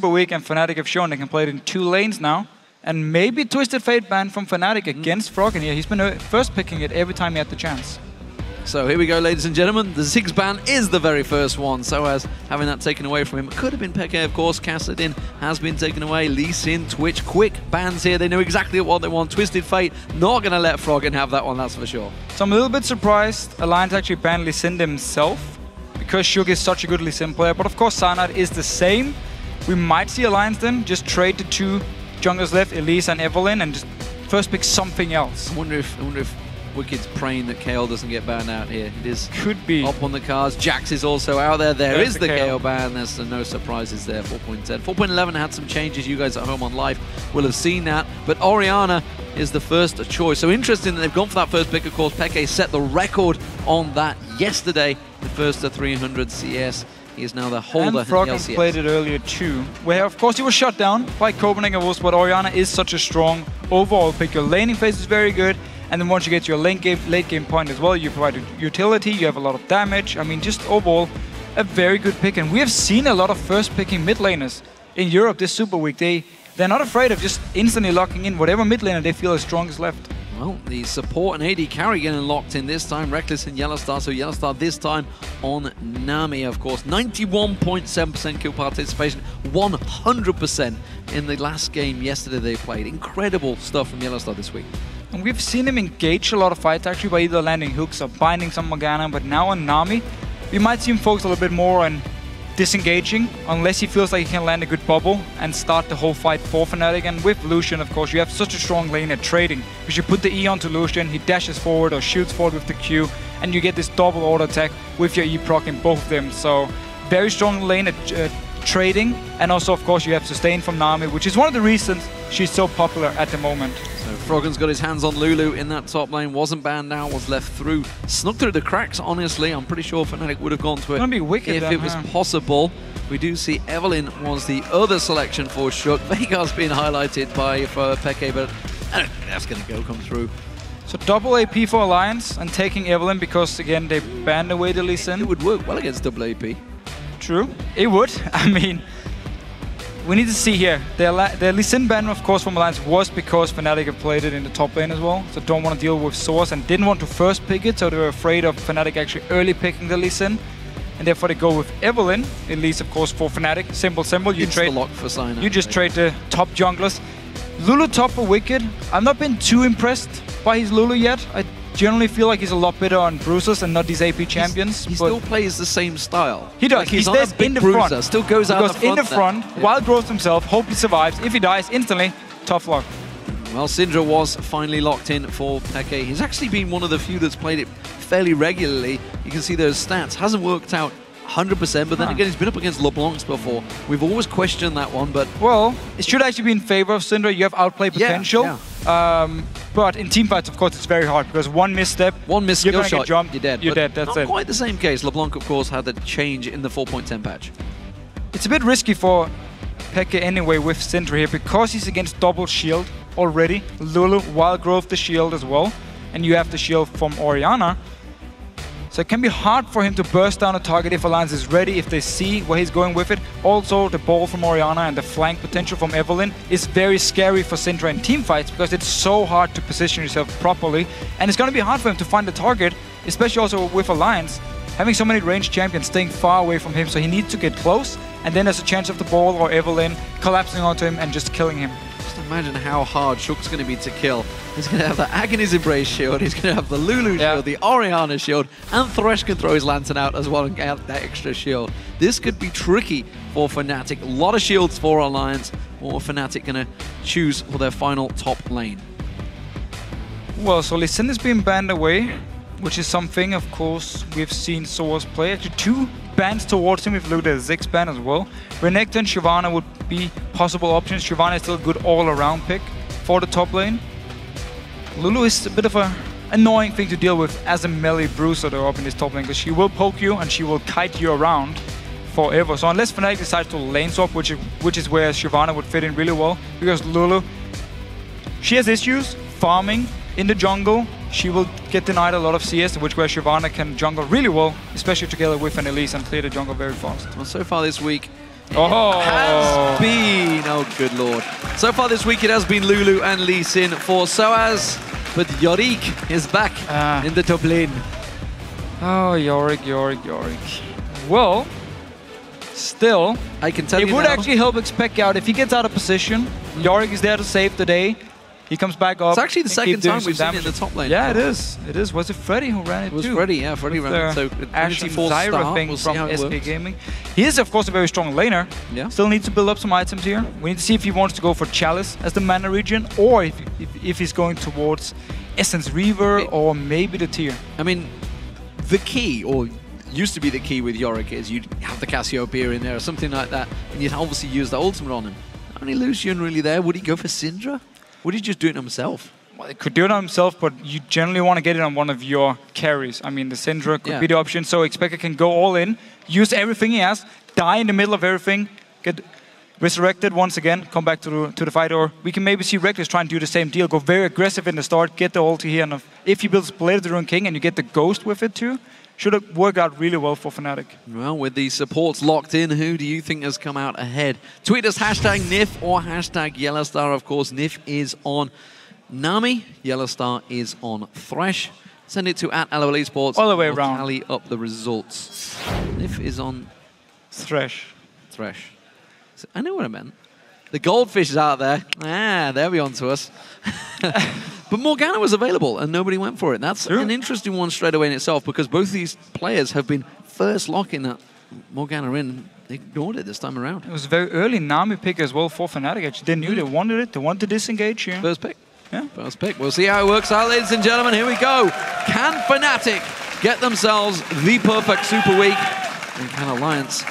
super weak, and Fnatic have shown they can play it in 2 lanes now. And maybe Twisted Fate ban from Fnatic against Froggen here. He's been first picking it every time he had the chance. So here we go, ladies and gentlemen. The Ziggs ban is the very first one, so as having that taken away from him. It could have been Peke, of course. Kassadin has been taken away. Lee Sin, Twitch, quick bans here. They know exactly what they want. Twisted Fate not going to let Froggen have that one, that's for sure. So I'm a little bit surprised Alliance actually banned Lee Sin himself, because Shug is such a good Lee Sin player. But of course, Cyanide is the same. We might see Alliance then just trade the 2 junglers left, Elise and Evelynn, and just first pick something else. I wonder if Wicked's praying that KO doesn't get banned out here. It is could be up on the cards. Jax is also out there. There is the KO ban. There's no surprises there. 4.10. 4.11 had some changes. You guys at home on live will have seen that. But Orianna is the first choice. So interesting that they've gone for that first pick. Of course, Peke set the record on that yesterday. The first to 300 CS. He is now the holder in the LCS. And Froggen played it earlier too, where of course he was shut down by Copenhagen Wolves, but Orianna is such a strong overall pick. Your laning phase is very good, and then once you get to your late game point as well, you provide utility, you have a lot of damage. I mean, just overall, a very good pick. And we have seen a lot of first picking mid laners in Europe this Super Week. They're not afraid of just instantly locking in whatever mid laner they feel is strongest left. Well, the support and AD carry getting locked in this time. Reckless and Yellowstar, so Yellowstar this time on Nami, of course. 91.7% kill participation, 100% in the last game yesterday they played. Incredible stuff from Yellowstar this week. And we've seen him engage a lot of fights actually by either landing hooks or binding some Morgana, but now on Nami, we might see him focus a little bit more on disengaging, unless he feels like he can land a good bubble and start the whole fight for Fnatic. And with Lucian, of course, you have such a strong lane at trading, because you put the E onto Lucian, he dashes forward or shoots forward with the Q, and you get this double auto attack with your E proc in both of them. So very strong lane at trading, and also of course you have sustain from Nami, which is one of the reasons she's so popular at the moment. So Froggen's got his hands on Lulu in that top lane, wasn't banned out, was left through, snuck through the cracks. Honestly, I'm pretty sure Fnatic would have gone to it it's gonna be wicked if then, it was possible. We do see Evelynn was the other selection for Shug. Veigar's been highlighted for Peke, but I don't think that's going to come through. So double AP for Alliance and taking Evelynn, because again they banned away the Lee Sin. It would work well against double AP. True, it would. I mean, we need to see here. The Lee Sin ban, of course, from Alliance was because Fnatic have played it in the top lane as well. So don't want to deal with Source and didn't want to first pick it, so they were afraid of Fnatic actually early picking the Lee Sin. And therefore they go with Evelynn, at least of course for Fnatic. Simple. You trade lock for Cyanide. You just trade the top junglers. Lulu top for Wicked. I've not been too impressed by his Lulu yet. I generally feel like he's a lot better on bruisers and not these AP champions. He still plays the same style. He does. Like he stays in the front. Still goes out in the front, wild growth himself, hope he survives. If he dies instantly, tough luck. Well, Syndra was finally locked in for Peke. He's actually been one of the few that's played it fairly regularly. You can see those stats. Hasn't worked out 100%, but then again, he's been up against LeBlancs before. We've always questioned that one, but... Well, it should actually be in favor of Syndra. You have outplay potential. Yeah. But in teamfights, of course, it's very hard, because one misstep, one missed skill shot, jump, you're dead. You're dead, that's not it. Quite the same case. LeBlanc, of course, had the change in the 4.10 patch. It's a bit risky for Peke anyway with Syndra here, because he's against double shield already. Lulu, wild growth the shield as well, and you have the shield from Orianna. So it can be hard for him to burst down a target if Alliance is ready, if they see where he's going with it. Also, the ball from Orianna and the flank potential from Evelynn is very scary for Syndra in teamfights, because it's so hard to position yourself properly. And it's going to be hard for him to find the target, especially also with Alliance. Having so many ranged champions staying far away from him, so he needs to get close, and then there's a chance of the ball or Evelynn collapsing onto him and just killing him. Just imagine how hard Shug's going to be to kill. He's going to have the Agony's Embrace shield, he's going to have the Lulu shield, the Orianna shield, and Thresh can throw his Lantern out as well and get out that extra shield. This could be tricky for Fnatic. A lot of shields for Alliance. What are Fnatic going to choose for their final top lane? Well, so Lee Sin has been banned away, which is something, of course, we've seen Source play. Actually, 2 bans towards him if you look at the Ziggs ban as well. Renekton and Shyvana would be possible options. Shyvana is still a good all-around pick for the top lane. Lulu is a bit of an annoying thing to deal with as a melee bruiser though up in this top lane, because she will poke you and she will kite you around forever. So unless Fnatic decides to lane swap, which is where Shyvana would fit in really well, because Lulu, she has issues farming in the jungle. She will get denied a lot of CS, which where Shyvana can jungle really well, especially together with an Elise and clear the jungle very fast. Well, so far this week, has been, oh good lord. So far this week it has been Lulu and Lee Sin for Soaz, but Yorick is back in the top lane. Oh, Yorick. Well, still, I can tell you it would now, actually help Expect out if he gets out of position. Yorick is there to save the day. He comes back up. It's actually the second time we've seen it in the top lane. Yeah, it is. It is. Was it Freddy who ran it too? It was Freddy, yeah. Freddy ran it. So Ashen Zyra thing we'll from SK Gaming. He is, of course, a very strong laner. Yeah. Still needs to build up some items here. We need to see if he wants to go for Chalice as the mana region, or if he's going towards Essence Reaver, or maybe the tier. I mean, the key, or used to be the key with Yorick, is you'd have the Cassiopeia in there or something like that, and you'd obviously use the ultimate on him. Only Lucian really there. Would he go for Syndra? Would he just do it himself? Well, he could do it on himself, but you generally want to get it on one of your carries. I mean, the Syndra could be the option, so Expector can go all in, use everything he has, die in the middle of everything, get resurrected once again, come back to the fight, or we can maybe see Reckless try and do the same deal, go very aggressive in the start, get the ulti here, and if he builds Blade of the Ruined King and you get the Ghost with it too, should have worked out really well for Fnatic. Well, with the supports locked in, who do you think has come out ahead? Tweet us hashtag Nif or hashtag Yellowstar. Of course, Nif is on Nami, Yellowstar is on Thresh. Send it to @LOL eSports. All the way around. Tally up the results. Nif is on Thresh. So I know what I meant. The goldfish is out there. They'll be on to us. But Morgana was available and nobody went for it. That's an interesting one straight away in itself, because both these players have been first locking that Morgana in. They ignored it this time around. It was a very early Nami pick as well for Fnatic. Actually, they knew they wanted it. They wanted to disengage here. First pick. Yeah. First pick. We'll see how it works out, ladies and gentlemen. Here we go. Can Fnatic get themselves the perfect super week? And can Alliance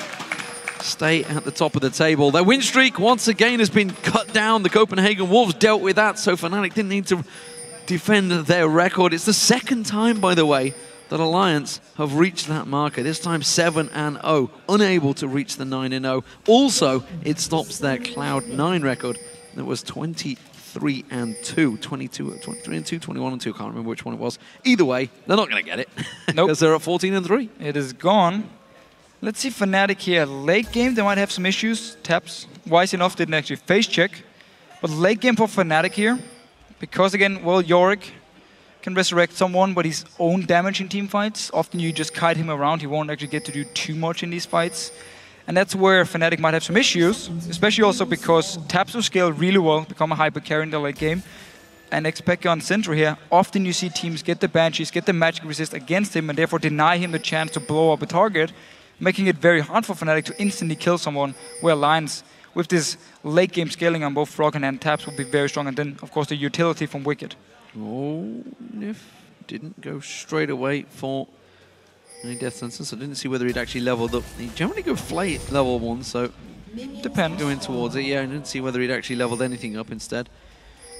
stay at the top of the table? Their win streak once again has been cut down. The Copenhagen Wolves dealt with that, so Fnatic didn't need to defend their record. It's the second time, by the way, that Alliance have reached that marker. This time 7-0, unable to reach the 9-0. Also, it stops their Cloud9 record that was 23-2, 23-2, 21-2. Can't remember which one it was. Either way, they're not going to get it. Nope. Because they're at 14-3. It is gone. Let's see Fnatic here. Late game, they might have some issues. Taps, wise enough, didn't actually face check. But late game for Fnatic here. Because again, well, Yorick can resurrect someone, but his own damage in team fights. Often you just kite him around. He won't actually get to do too much in these fights. And that's where Fnatic might have some issues. Especially also because Taps will scale really well, become a hyper carry in the late game. And Expect on Syndra here, often you see teams get the Banshees, get the magic resist against him, and therefore deny him the chance to blow up a target, making it very hard for Fnatic to instantly kill someone, where Alliance, with this late game scaling on both Froggen and Taps, will be very strong. And then, of course, the utility from Wicked. Oh, Nif didn't go straight away for any death sentence. I didn't see whether he'd actually leveled up. He generally go flight level 1, so depends. Going towards it, yeah. I didn't see whether he'd actually leveled anything up instead.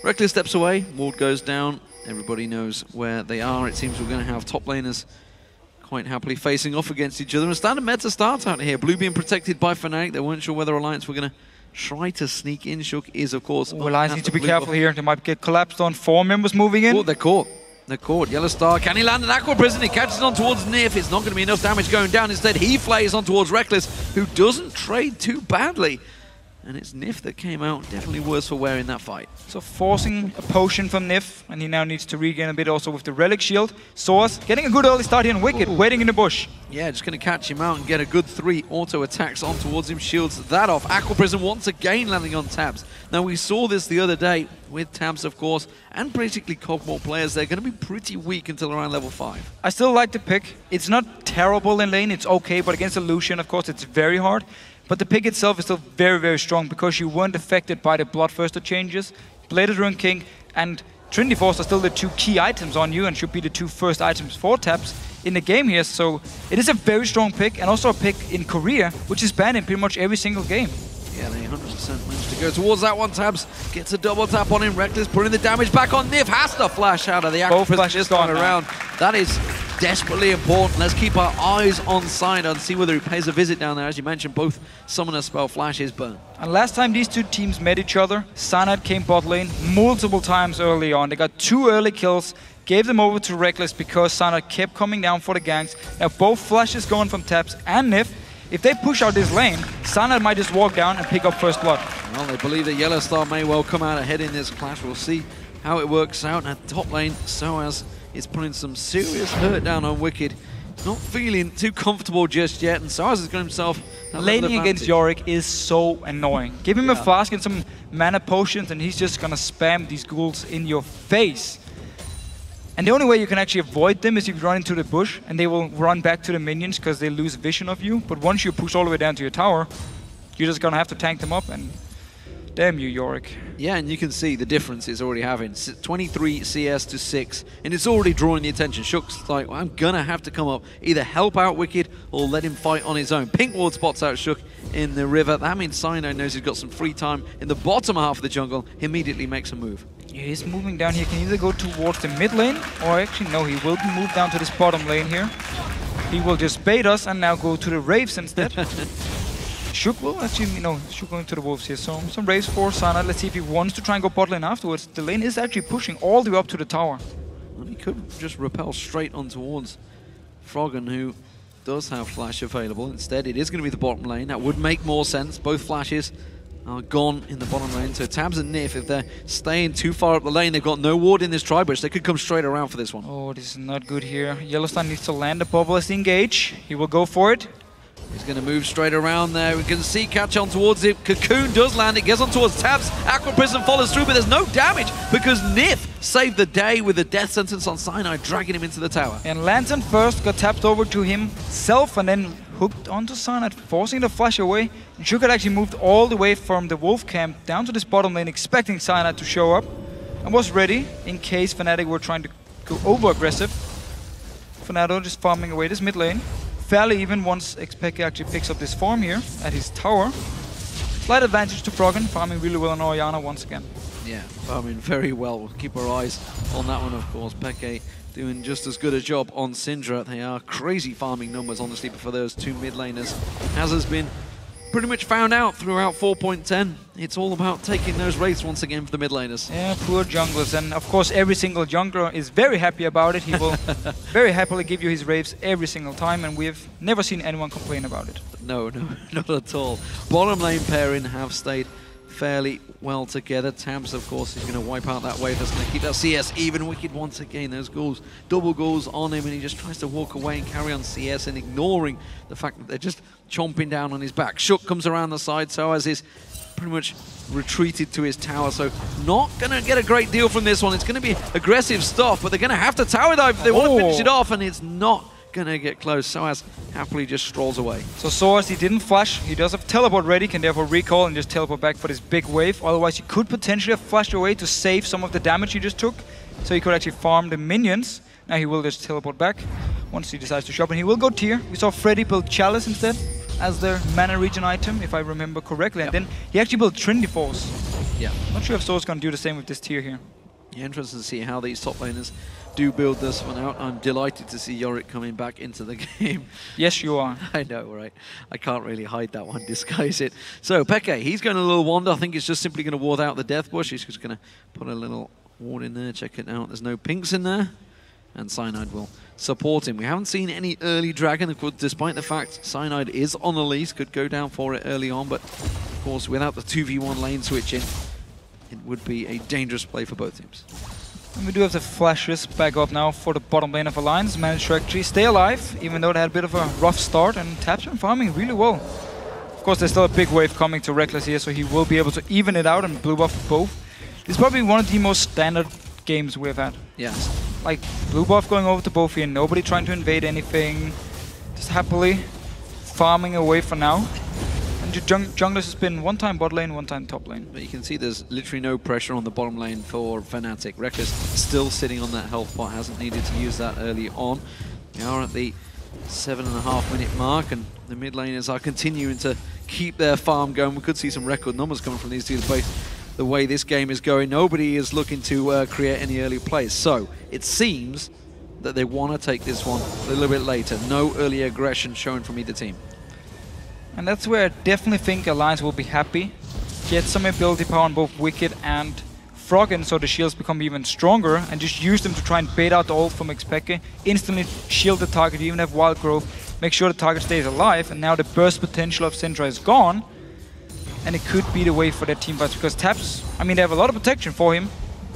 Reckless steps away, ward goes down. Everybody knows where they are. It seems we're going to have top laners quite happily facing off against each other. And standard meta start out here. Blue being protected by Fnatic. They weren't sure whether Alliance were going to try to sneak in. Shook is, of course. Well, Alliance need to be careful here. They might get collapsed on. 4 members moving in. Oh, they're caught. They're caught. Yellow Star. Can he land an Aqua Prison? He catches on towards Nif. It's not going to be enough damage going down. Instead, he flays on towards Reckless, who doesn't trade too badly. And it's Nif that came out definitely worse for wear in that fight. So forcing a potion from Nif, and he now needs to regain a bit also with the Relic Shield. Source getting a good early start here on Wicked, waiting in the bush. Yeah, just going to catch him out and get a good 3 auto attacks on towards him. Shields that off. Aqua Prison once again landing on Tabs. Now we saw this the other day with Tabs, of course, and basically Cogmore players. They're going to be pretty weak until around level 5. I still like the pick. It's not terrible in lane, it's okay, but against a Lucian, of course, it's very hard. But the pick itself is still very, very strong because you weren't affected by the Bloodthirster changes. Blade of the Ruined King and Trinity Force are still the 2 key items on you and should be the 2 first items for Taps in the game here. So it is a very strong pick, and also a pick in Korea, which is banned in pretty much every single game. Yeah, they 100% managed to go towards that one. Tabs gets a double tap on him. Reckless putting the damage back on Nif. Has to flash out of the Aqua Prison this time around. That is desperately important. Let's keep our eyes on side and see whether he pays a visit down there. As you mentioned, both Summoner spell flashes burn. And last time these 2 teams met each other, Cyanide came bot lane multiple times early on. They got 2 early kills, gave them over to Reckless because Cyanide kept coming down for the ganks. Now both flashes going from Taps and Nif. if they push out this lane, Cyanide might just walk down and pick up first blood. Well, they believe that Yellow Star may well come out ahead in this clash. We'll see how it works out. At top lane, Soaz is putting some serious hurt down on Wicked. Not feeling too comfortable just yet, and Soaz has got himself laning against Yorick is so annoying. Give him a flask and some mana potions, and he's just gonna spam these ghouls in your face. And the only way you can actually avoid them is if you run into the bush, and they will run back to the minions because they lose vision of you. But once you push all the way down to your tower, you're just gonna have to tank them up, and damn you, Yorick. Yeah, and you can see the difference it's already having. 23 CS to 6, and it's already drawing the attention. Shook's like, well, I'm gonna have to come up, either help out Wicked or let him fight on his own. Pink Ward spots out Shook in the river. That means Cyanide knows he's got some free time in the bottom half of the jungle. He immediately makes a move. Yeah, he's moving down here. Can either go towards the mid lane, or actually no, he will move down to this bottom lane here. He will just bait us and now go to the Wraiths instead. Shook will actually, Shook going to the Wolves here. So some Wraiths for Cyanide. Let's see if he wants to try and go bot lane afterwards. The lane is actually pushing all the way up to the tower. Well, he could just repel straight on towards Froggen, who does have Flash available. Instead, it is going to be the bottom lane. That would make more sense. Both Flashes are gone in the bottom lane. So Tabs and Nif, if they're staying too far up the lane, they've got no ward in this tri-bush. They could come straight around for this one. Oh, this is not good here. Yellowstone needs to land the bubble as the engage. He will go for it. He's going to move straight around there. We can see catch on towards it. Cocoon does land. It gets on towards Tabs. Aqua Prism follows through, but there's no damage because Nif saved the day with a death sentence on Cyanide, dragging him into the tower. And Lantern first got tapped over to himself and then hooked onto Cyanide, forcing the flash away. And Shook had actually moved all the way from the Wolf camp down to this bottom lane, expecting Cyanide to show up, and was ready in case Fnatic were trying to go over-aggressive. Fnatic just farming away this mid lane. Fairly even once Xpeke actually picks up this farm here at his tower. Slight advantage to Froggen, farming really well on Orianna once again. Yeah, farming very well. We'll keep our eyes on that one, of course. Peke doing just as good a job on Syndra. They are crazy farming numbers, honestly, for those two mid laners. As has been pretty much found out throughout 4.10. It's all about taking those Wraiths once again for the mid laners. Yeah, poor junglers. And of course, every single jungler is very happy about it. He will very happily give you his Wraiths every single time, and we've never seen anyone complain about it. No, not at all. Bottom lane pairing have stayed fairly well together. Tabs, of course, is going to wipe out that wave. That's going to keep that CS even. Wicked once again. Those ghouls, double ghouls on him, and he just tries to walk away and carry on CS and ignoring the fact that they're just chomping down on his back. Shook comes around the side, so as is pretty much retreated to his tower, so not going to get a great deal from this one. It's going to be aggressive stuff, but they're going to have to tower dive if they want to finish it off, and it's not going to get close. Soaz happily just strolls away. So Soaz, he didn't flash. He does have teleport ready, can therefore recall and just teleport back for this big wave. Otherwise, he could potentially have flashed away to save some of the damage he just took, so he could actually farm the minions. Now he will just teleport back once he decides to shop, and he will go tier. We saw Freddy build Chalice instead as their mana regen item, if I remember correctly, and then he actually built Trinity Force. Yeah. Not sure if Soaz going to do the same with this tier here. Yeah, interesting to see how these top laners do build this one out. I'm delighted to see Yorick coming back into the game. Yes, you are. I know, right? I can't really hide that one, disguise it. So, Peke, he's going a little wander. I think he's just simply going to ward out the Death Bush. He's just going to put a little ward in there, check it out. There's no pinks in there. And Cyanide will support him. We haven't seen any early Dragon, of course, despite the fact Cyanide is on the lease, could go down for it early on, but of course, without the 2v1 lane switching, it would be a dangerous play for both teams. And we do have the flashes back up now for the bottom lane of Alliance. Managed to actually stay alive, even though they had a bit of a rough start, and Tabs been farming really well. Of course, there's still a big wave coming to Reckless here, so he will be able to even it out and blue buff both. This is probably one of the most standard games we've had. Yes. Like, blue buff going over to both here, nobody trying to invade anything. Just happily farming away for now. And junglers has been one time bot lane, one time top lane. But you can see there's literally no pressure on the bottom lane for Fnatic. Reckless still sitting on that health pot, hasn't needed to use that early on. We are at the 7.5 minute mark, and the mid laners are continuing to keep their farm going. We could see some record numbers coming from these two. The way this game is going, nobody is looking to create any early plays. So it seems that they want to take this one a little bit later. No early aggression shown from either team. And that's where I definitely think Alliance will be happy. Get some ability power on both Wicked and Froggen, so the shields become even stronger, and just use them to try and bait out the ult from Xpeke. Instantly shield the target, you even have Wild Growth. make sure the target stays alive, and now the burst potential of Syndra is gone. And it could be the way for their team fights, because Taps, I mean, they have a lot of protection for him.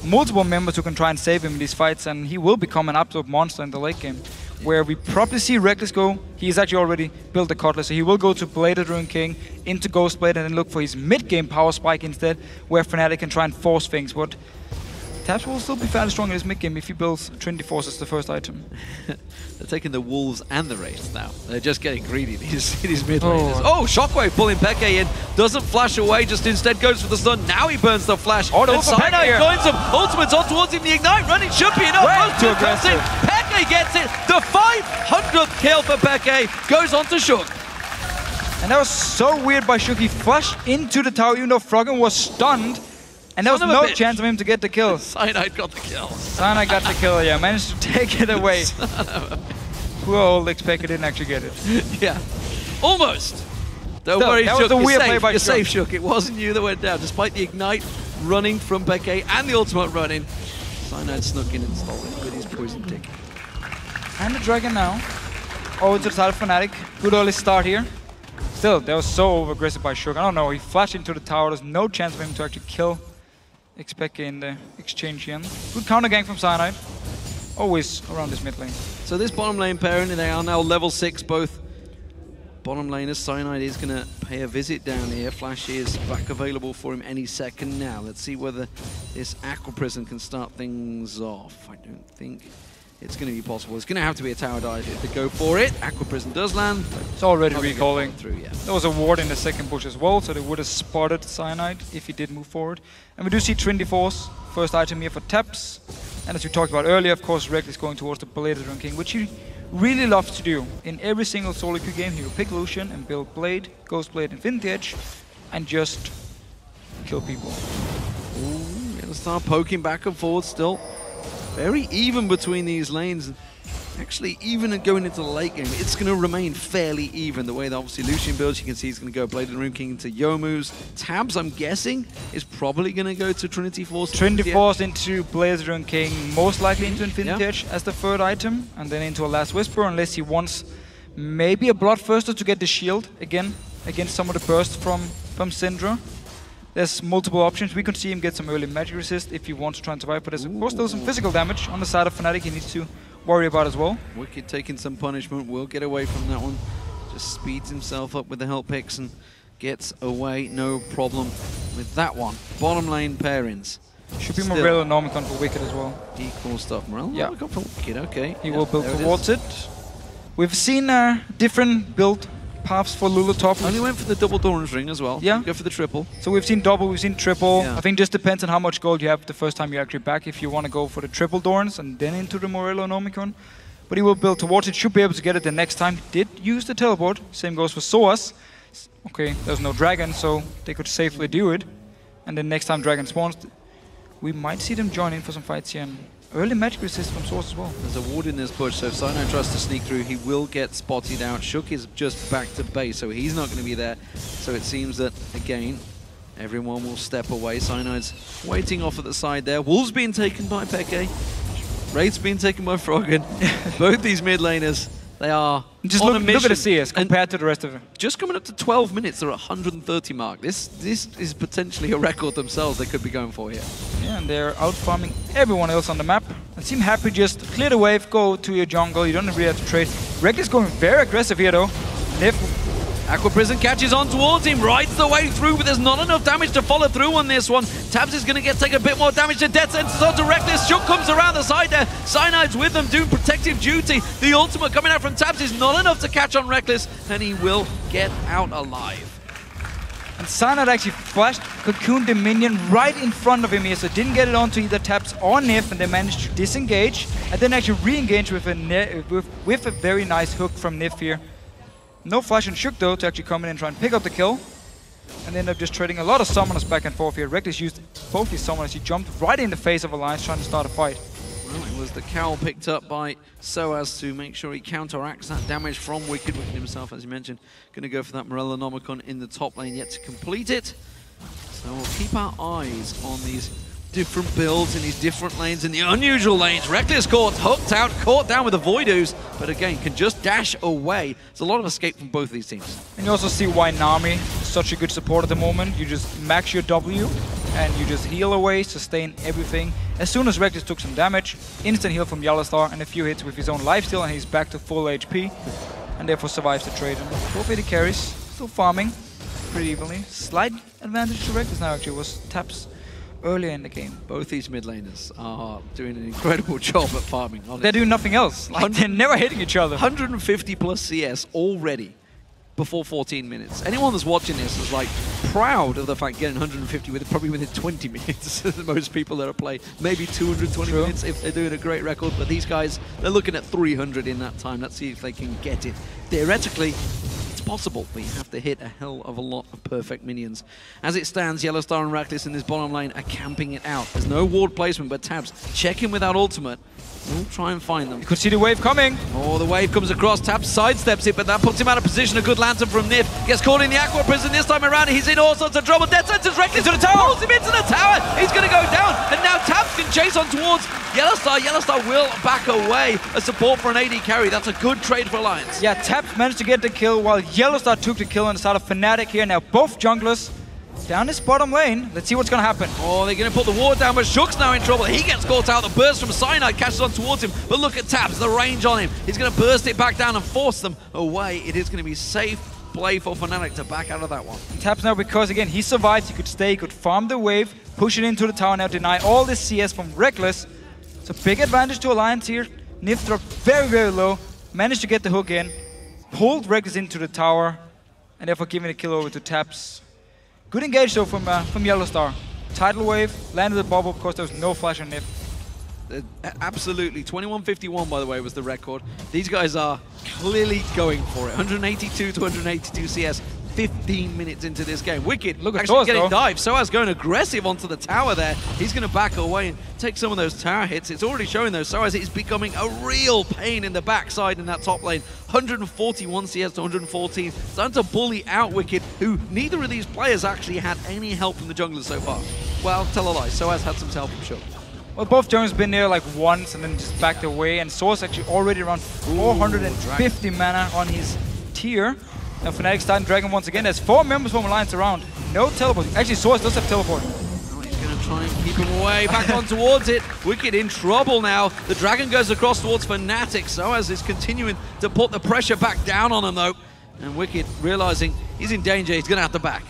Multiple members who can try and save him in these fights, and he will become an absolute monster in the late game. Where we probably see Reckless go, he's actually already built the Cutlass, so he will go to Bladed Rune King, into Ghostblade, and then look for his mid-game power spike instead, where Fnatic can try and force things. But Taps will still be fairly strong in his mid-game if he builds Trinity Force as the first item. They're taking the Wolves and the Wraiths now. They're just getting greedy, these mid laners. Oh, Shockwave pulling Peke in. Doesn't flash away, just instead goes for the stun. Now he burns the flash. Oh, no, and Cyanide joins him. Ultimate's on towards him. The Ignite running should be enough. Way too comes in. aggressive. Peke gets it. The 500th kill for Peke goes on to Shook. And that was so weird by Shook. He flashed into the tower even though Froggen was stunned. And there was no chance of him to get the kill. Cyanide got the kill. Cyanide got the kill, yeah. Managed to take it away. Poor old XPEK didn't actually get it. Yeah. Almost. Don't worry, that Shook. was a weird You're play by You're Shook. safe, Shook. It wasn't you that went down. Despite the Ignite running from Peke and the ultimate running, Cyanide snuck in and stole it with his poison tick. And the Dragon now. Over to the side of Fnatic. Good early start here. Still, that was so over-aggressive by Shook. I don't know, he flashed into the tower. There's no chance for him to actually kill XPEK in the exchange here. Good counter gang from Cyanide. Always around this mid lane. So this bottom lane pairing, they are now level 6, both bottom laners. Cyanide is going to pay a visit down here. Flash is back available for him any second now. Let's see whether this Aqua Prison can start things off. I don't think it's going to be possible. It's going to have to be a tower dive if they go for it. Aqua Prison does land. It's already recalling. Through, yeah. There was a ward in the second push as well, so they would have spotted Cyanide if he did move forward. And we do see Trinity Force, first item here for Taps. And as we talked about earlier, of course, Reckless going towards the Bladed Rune King, which he really loves to do. In every single solo queue game, he will pick Lucian and build Blade, Ghostblade, Infinity Edge, and just kill people. Ooh, gonna start poking back and forward still. Very even between these lanes. Actually, even going into the late game, it's going to remain fairly even. The way that obviously Lucian builds, you can see he's going to go Bladed Rune King into Youmuu's. Tabs, I'm guessing, is probably going to go to Trinity Force. Trinity Force into Bladed Rune King, most likely into Infinity Edge as the third item, and then into a Last Whisper, unless he wants maybe a Bloodthirster to get the shield again against some of the burst from Syndra. There's multiple options. We could see him get some early magic resist if he wants to try and survive, but there's of course still some physical damage on the side of Fnatic he needs to worry about as well. Wicked taking some punishment, will get away from that one. Just speeds himself up with the help picks and gets away, no problem with that one. Bottom lane pairings. Should be Morello Normicon for Wicked as well. Equal stuff. Morello Normicon for Wicked, okay. He will build towards it. We've seen different build paths for Lulu top. Only went for the double Doran's ring as well. Yeah. Go for the triple. So we've seen double, we've seen triple. Yeah. I think just depends on how much gold you have the first time you're actually back. If you want to go for the triple Dorans and then into the Morello Normicon. But he will build towards it, should be able to get it the next time. Did use the teleport. Same goes for Soas. Okay, there's no dragon, so they could safely do it. And then next time dragon spawns, we might see them join in for some fights here. And early magic resist from Source as well. There's a ward in this push, so if Cyanide tries to sneak through, he will get spotted out. Shook is just back to base, so he's not going to be there. So it seems that, again, everyone will step away. Cyanide's waiting off at the side there. Wolves being taken by Peke. Wraith's being taken by Froggen. Both these mid laners, they are just on a mission. Look at the CS compared to the rest of them. Just coming up to 12 minutes, they're at 130 mark. This is potentially a record themselves they could be going for here. Yeah, and they're out farming everyone else on the map. And seem happy, just clear the wave, go to your jungle. You don't really have to trade. Reckless going very aggressive here though. Aqua Prison catches on towards him, rides the way through, but there's not enough damage to follow through on this one. Tabs is going to take a bit more damage to Death Sentence onto Reckless. Shook comes around the side there. Cyanide's with them doing protective duty. The ultimate coming out from Tabs is not enough to catch on Reckless, and he will get out alive. And Cyanide actually flashed Cocoon the minion right in front of him here, so didn't get it onto either Tabs or Nif, and they managed to disengage, and then actually re-engage with a very nice hook from Nif here. No flash on Shook though to actually come in and try and pick up the kill. And they end up just trading a lot of summoners back and forth here. Reckless used both his summoners. He jumped right in the face of Alliance trying to start a fight. Well, it was the cowl picked up by Soaz to make sure he counteracts that damage from Wicked. Wicked himself, as you mentioned, going to go for that Morello Nomicon in the top lane yet to complete it. So we'll keep our eyes on these different builds in these different lanes, in the unusual lanes. Reckless caught, hooked out, caught down with the Voidoos, but again, can just dash away. There's a lot of escape from both of these teams. And you also see why Nami is such a good support at the moment. You just max your W, and you just heal away, sustain everything. As soon as Reckless took some damage, instant heal from Yellowstar, and a few hits with his own lifesteal, and he's back to full HP, and therefore survives the trade. And both AD carries still farming pretty evenly. Slight advantage to Reckless now, actually, was taps earlier in the game. Both these mid laners are doing an incredible job at farming. Honestly. They're doing nothing else. Like, they're never hitting each other. 150 plus CS already before 14 minutes. Anyone that's watching this is like proud of the fact getting 150 probably within 20 minutes. Most people that are playing maybe 220 minutes if they're doing a great record, but these guys, they're looking at 300 in that time. Let's see if they can get it. Theoretically, it's possible, but you have to hit a hell of a lot of perfect minions. As it stands, Yellowstar and Reckless in this bottom lane are camping it out. There's no ward placement, but Tabs checking without ultimate. We'll try and find them. You could see the wave coming. Oh, the wave comes across. Tabs sidesteps it, but that puts him out of position. A good lantern from Nif. Gets caught in the Aqua Prison this time around. He's in all sorts of trouble. Death Sentence Reckless into the tower. Pulls him into the tower. He's going to go down. And now Tabs can chase on towards Yellowstar. Yellowstar will back away. A support for an AD carry. That's a good trade for Alliance. Yeah, Tabs managed to get the kill while Yellowstar took the kill on the side of Fnatic here. Now both junglers down this bottom lane. Let's see what's going to happen. Oh, they're going to put the ward down, but Shook's now in trouble. He gets caught out. The burst from Cyanide catches on towards him. But look at Tabs, the range on him. He's going to burst it back down and force them away. It is going to be safe play for Fnatic to back out of that one. And Tabs now, because again, he survived. He could stay, he could farm the wave, push it into the tower, now deny all this CS from Reckless. It's a big advantage to Alliance here. Nif dropped very, very low, managed to get the hook in, pulled Reckless into the tower, and therefore giving the kill over to Tabs. Good engage though from Yellowstar. Tidal wave, landed the bubble, of course there was no flash on Nif. Absolutely, 21:51 by the way was the record. These guys are clearly going for it. 182 to 182 CS, 15 minutes into this game. Wicked, look at Soaz getting dived. Soaz going aggressive onto the tower there. He's going to back away and take some of those tower hits. It's already showing though, Soaz is becoming a real pain in the backside in that top lane. 141 CS to 114. Starting to bully out Wicked, who neither of these players actually had any help from the junglers so far. Well, tell a lie, Soaz had some help from Shook. Well, both junglers been there like once and then just backed away, and Soaz actually already around 450 mana on his tier. Now Fnatic starting Dragon once again. There's 4 members from Alliance around. No teleport. Actually, Soaz does have teleport. Oh, he's going to try and keep him away. Back on towards it. Wicked in trouble now. The Dragon goes across towards Fnatic. Soaz is continuing to put the pressure back down on him though. And Wicked realizing he's in danger. He's going to have to back.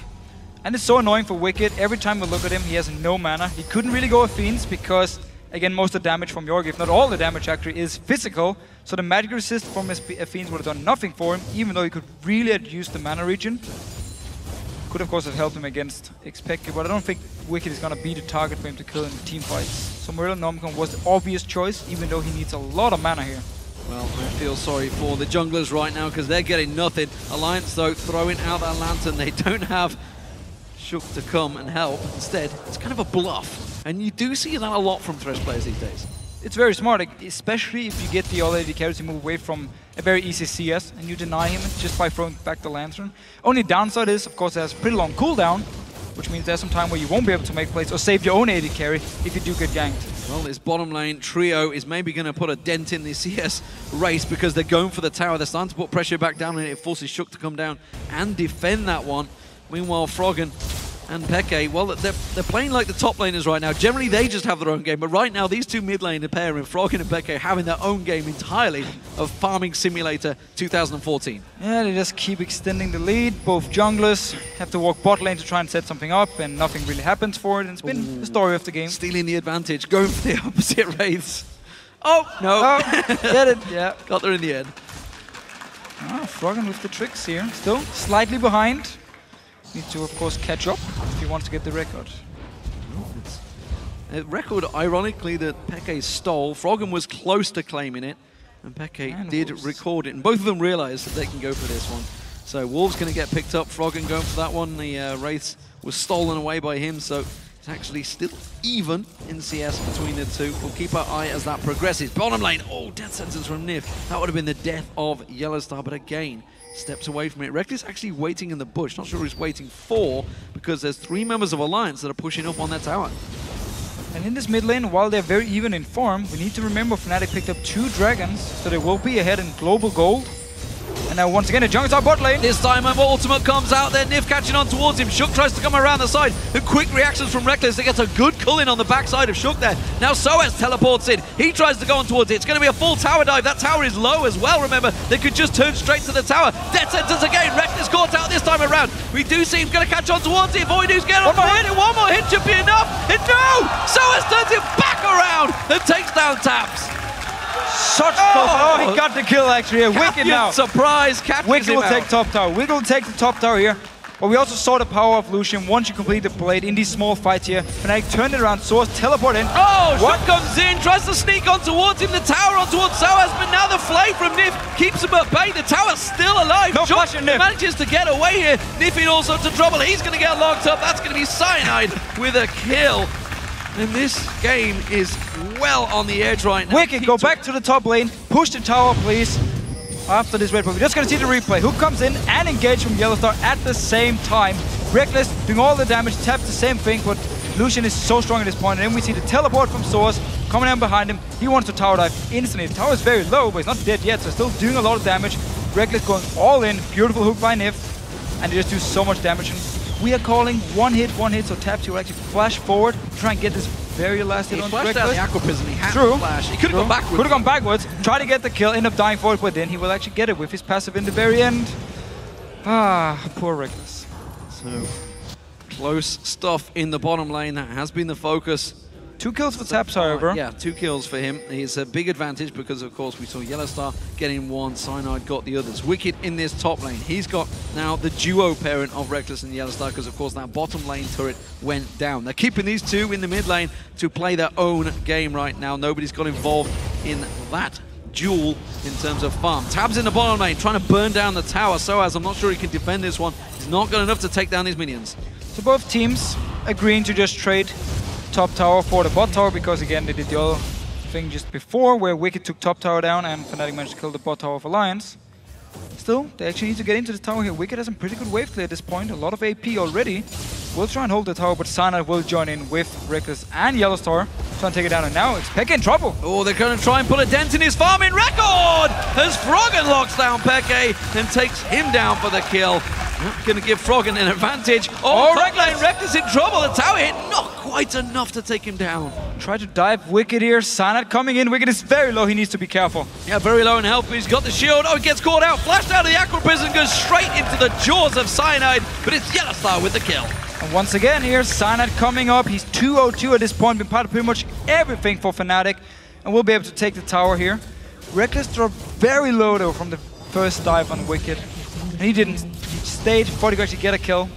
And it's so annoying for Wicked. Every time we look at him, he has no mana. He couldn't really go with Fiends because, again, most of the damage from Yorgi, if not all the damage actually, is physical. So the magic resist from his Fiends would have done nothing for him, even though he could really have used the mana regen. Could, of course, have helped him against Expected, but I don't think Wicked is going to be the target for him to kill in the team fights. So Merlin Nomicon was the obvious choice, even though he needs a lot of mana here. Well, I feel sorry for the junglers right now because they're getting nothing. Alliance, though, throwing out that lantern. They don't have Shook to come and help. Instead, it's kind of a bluff. And you do see that a lot from Thresh players these days. It's very smart, especially if you get the all AD carries to move away from a very easy CS and you deny him just by throwing back the lantern. Only downside is, of course, it has a pretty long cooldown, which means there's some time where you won't be able to make plays or save your own AD carry if you do get ganked. Well, this bottom lane trio is maybe going to put a dent in the CS race because they're going for the tower. They're starting to put pressure back down and it forces Shook to come down and defend that one. Meanwhile, Froggen and Peke, well, they're playing like the top laners right now. Generally, they just have their own game, but right now, these two mid laner pair in Froggen and Peke having their own game entirely of Farming Simulator 2014. Yeah, they just keep extending the lead. Both junglers have to walk bot lane to try and set something up, and nothing really happens for it. And it's been the story of the game. Stealing the advantage, going for the opposite wraiths. Oh, no. Oh, get it, yeah. Got there in the end. Ah, Froggen with the tricks here. Still slightly behind. Needs to, of course, catch up if he wants to get the record. A record, ironically, that Peke stole. Froggen was close to claiming it, and Peke did record it. And both of them realized that they can go for this one. So Wolves going to get picked up. Froggen going for that one. The Wraiths was stolen away by him, so it's actually still even in CS between the two. We'll keep our eye as that progresses. Bottom lane, oh, death sentence from Nif. That would have been the death of Yellowstar, but again, steps away from it. Reckless actually waiting in the bush. Not sure who he's waiting for, because there's 3 members of Alliance that are pushing up on their tower. And in this mid lane, while they're very even in form, we need to remember Fnatic picked up 2 dragons, so they will be ahead in global gold. And now once again, a jungle top bot lane. This time ultimate comes out there, Nif catching on towards him. Shook tries to come around the side. The quick reactions from Reckless, they get a good cull in on the backside of Shook there. Now Soaz teleports in. He tries to go on towards it. It's going to be a full tower dive. That tower is low as well, remember. They could just turn straight to the tower. Death sentence again. Reckless caught out this time around. We do see him going to catch on towards it. Voidoo's getting on behind it. One more hit should be enough. And no! Soaz turns it back around and takes down Taps. Such oh, he got the kill actually. Wicked now. Surprise, catches Wicked him will out. take top tower. Wicked will take the top tower here. But we also saw the power of Lucian once you complete the blade in these small fights here. Fnatic turned it around, Soaz teleport in. Oh, Shook comes in, tries to sneak on towards him, the tower on towards Soaz, but now the flay from Nif keeps him at bay. The tower's still alive. No flash in Nif. Manages to get away here. Nif in also to trouble. He's going to get locked up. That's going to be Cyanide with a kill. And this game is well on the edge right now. Wicked, go back to the top lane. Push the tower, please. After this red, but we're just going to see the replay. Who comes in and engage from Yellowstar at the same time. Reckless doing all the damage, taps the same thing, but Lucian is so strong at this point. And then we see the teleport from Soaz coming down behind him. He wants to tower dive instantly. The tower is very low, but he's not dead yet, so still doing a lot of damage. Reckless going all in. Beautiful hook by Nif. And they just do so much damage. And we are calling one hit, so Taps will actually flash forward, try and get this very last hit on Reckless. He flashed out the Aqua Prison, he had to flash. He could have gone backwards. Could have gone backwards, try to get the kill, end up dying for it, but then he will actually get it with his passive in the very end. Ah, poor Reckless. So, close stuff in the bottom lane. That has been the focus. 2 kills for Taps, however. Yeah, 2 kills for him. He's a big advantage because, of course, we saw Yellowstar getting 1, Cyanide got the others. Wicked in this top lane. He's got now the duo parent of Reckless and Yellowstar because, of course, that bottom lane turret went down. They're keeping these 2 in the mid lane to play their own game right now. Nobody's got involved in that duel in terms of farm. Tabs in the bottom lane, trying to burn down the tower. Soaz, I'm not sure he can defend this one. He's not got enough to take down these minions. So both teams agreeing to just trade top tower for the bot tower because again they did the other thing just before where Wicked took top tower down and Fnatic managed to kill the bot tower of Alliance. Still, they actually need to get into the tower here. Wicked has some pretty good wave clear at this point, a lot of AP already. We'll try and hold the tower, but Cyanide will join in with Reckless and Yellowstar. Trying to take it down, and now it's Peke in trouble. Oh, they're going to try and put a dent in his farming record as Froggen locks down Peke and takes him down for the kill. Not going to give Froggen an advantage. Oh, Reckless in trouble. The tower hit not quite enough to take him down. Try to dive Wicked here. Cyanide coming in. Wicked is very low. He needs to be careful. Yeah, very low in health. He's got the shield. Oh, he gets caught out. Flashed out of the Aqua Prison. Goes straight into the jaws of Cyanide. But it's Yellowstar with the kill. And once again here, Cyanide coming up. He's 2-0-2 at this point. Been part of pretty much everything for Fnatic. And we'll be able to take the tower here. Reckless dropped very low though from the first dive on Wicked. And he didn't. He stayed, thought he could actually get a kill.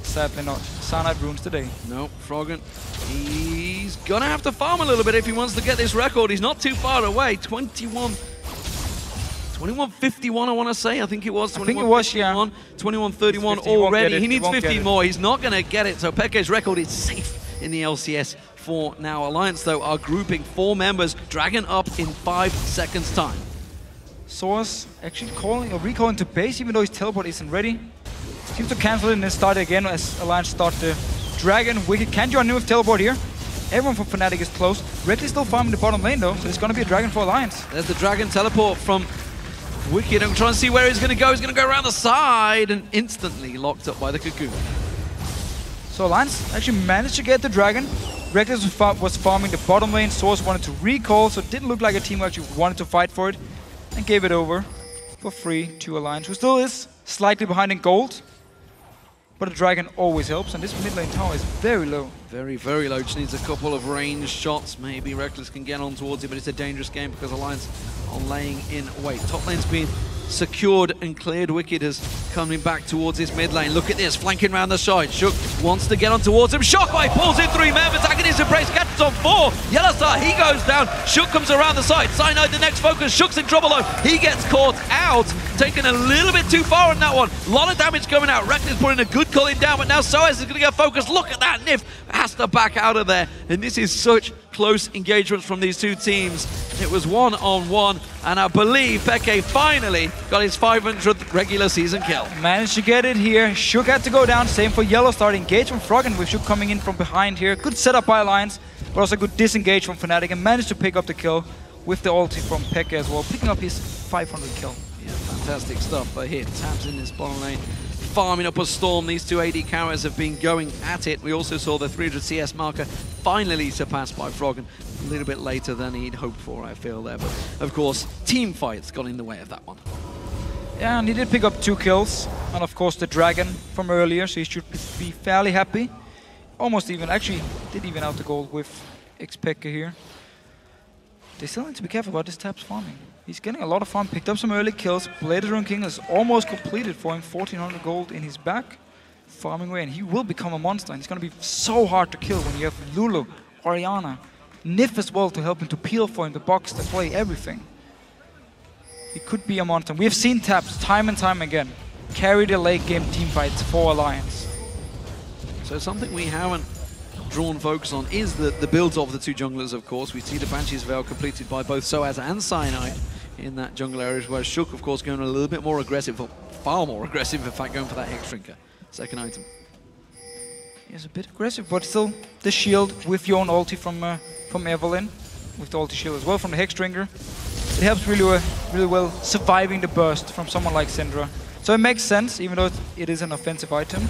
Sadly not. Cyanide ruins the day. No, Froggen, he's gonna have to farm a little bit if he wants to get this record. He's not too far away. 21-51, I want to say. I think it was. I think it was, yeah. 21-31 already. He needs 50 more. He's not going to get it. So Peke's record is safe in the LCS for now. Alliance, though, are grouping 4 members. Dragon up in 5 seconds' time. Soaz actually recalling to base, even though his teleport isn't ready. Seems to cancel it and then start again as Alliance start the Dragon. Wicked can join in with teleport here. Everyone from Fnatic is close. Reckless still farming the bottom lane though, so it's going to be a Dragon for Alliance. There's the Dragon teleport from Wicked. I'm trying to see where he's going to go. He's going to go around the side and instantly locked up by the Cocoon. So Alliance actually managed to get the Dragon. Reckless was farming the bottom lane. Soaz wanted to recall, so it didn't look like a team who actually wanted to fight for it. And gave it over for free to Alliance, who still is slightly behind in gold. But a Dragon always helps, and this mid lane tower is very low. Very, very low. Just needs a couple of ranged shots. Maybe Reckless can get on towards it, but it's a dangerous game because Alliance are laying in wait. Top lane's been secured and cleared. Wicked is coming back towards his mid lane. Look at this, flanking around the side. Shook wants to get on towards him. Shockwave pulls in 3 men, attacking his embrace, catches on 4. Yellowstar, he goes down. Shook comes around the side. Cyanide, the next focus. Shook's in trouble though. He gets caught out. taken a little bit too far on that one. A lot of damage coming out. Reckless putting a good culling down, but now Soaz is going to get focused. Look at that. Nif has to back out of there. And this is such close engagements from these two teams. It was 1-on-1, and I believe Peke finally got his 500th regular season kill. Managed to get it here. Shook had to go down. Same for Yellow. Starting engage from Froggen with Shook coming in from behind here. Good setup by Alliance, but also good disengage from Fnatic, and managed to pick up the kill with the ulti from Peke as well, picking up his 500 kill. Yeah, fantastic stuff here. Tabs in this bottom lane, farming up a Storm. These two AD carriers have been going at it. We also saw the 300 CS marker finally surpassed by Froggen a little bit later than he'd hoped for, I feel there. But of course, team fights got in the way of that one. Yeah, and he did pick up 2 kills, and of course the Dragon from earlier, so he should be fairly happy. Almost even, actually, did even out the gold with X-Pekka here. They still need to be careful about this Tabs farming. He's getting a lot of farm, picked up some early kills. Bladed Rune King is almost completed for him, 1400 gold in his back. Farming away, and he will become a monster. And it's going to be so hard to kill when you have Lulu, Orianna, Nif as well to help him, to peel for him, to box, to play, everything. He could be a monster. We have seen Tabs time and time again carry the late game team fights for Alliance. So something we haven't drawn focus on is the builds of the two junglers, of course. We see the Banshee's Veil completed by both Soaz and Cyanide in that jungle area, whereas Shook, of course, going a little bit more aggressive, far more aggressive, in fact, going for that Hex Drinker. Second item. He's a bit aggressive, but still the shield with your own ulti from Evelyn, with the ulti shield as well from the Hex Drinker. It helps really well surviving the burst from someone like Syndra. So it makes sense, even though it is an offensive item.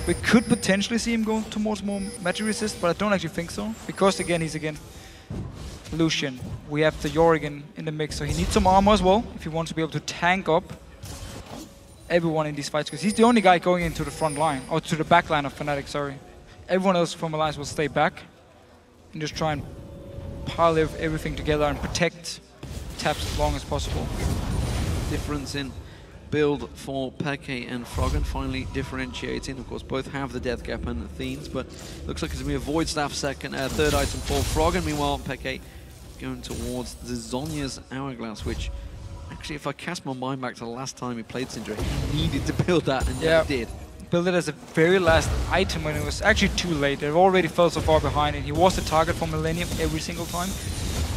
We could potentially see him go towards more magic resist, but I don't actually think so. Because again, he's against Lucian. We have the Yorick in the mix, so he needs some armor as well if he wants to be able to tank up everyone in these fights. Because he's the only guy going into the front line, or to the back line of Fnatic, sorry. Everyone else from Alliance will stay back and just try and pile everything together and protect Tabs as long as possible. Difference in build for Peke and Froggen, finally differentiating. Of course, both have the Death Gap and the Themes, but looks like it's going to be a Void Staff third item for Froggen. Meanwhile, Peke going towards the Zhonya's Hourglass, which actually, if I cast my mind back to the last time he played Syndra, he needed to build that, and yeah, he did. Build it as a very last item when it was actually too late. It already fell so far behind, and he was the target for Millennium every single time.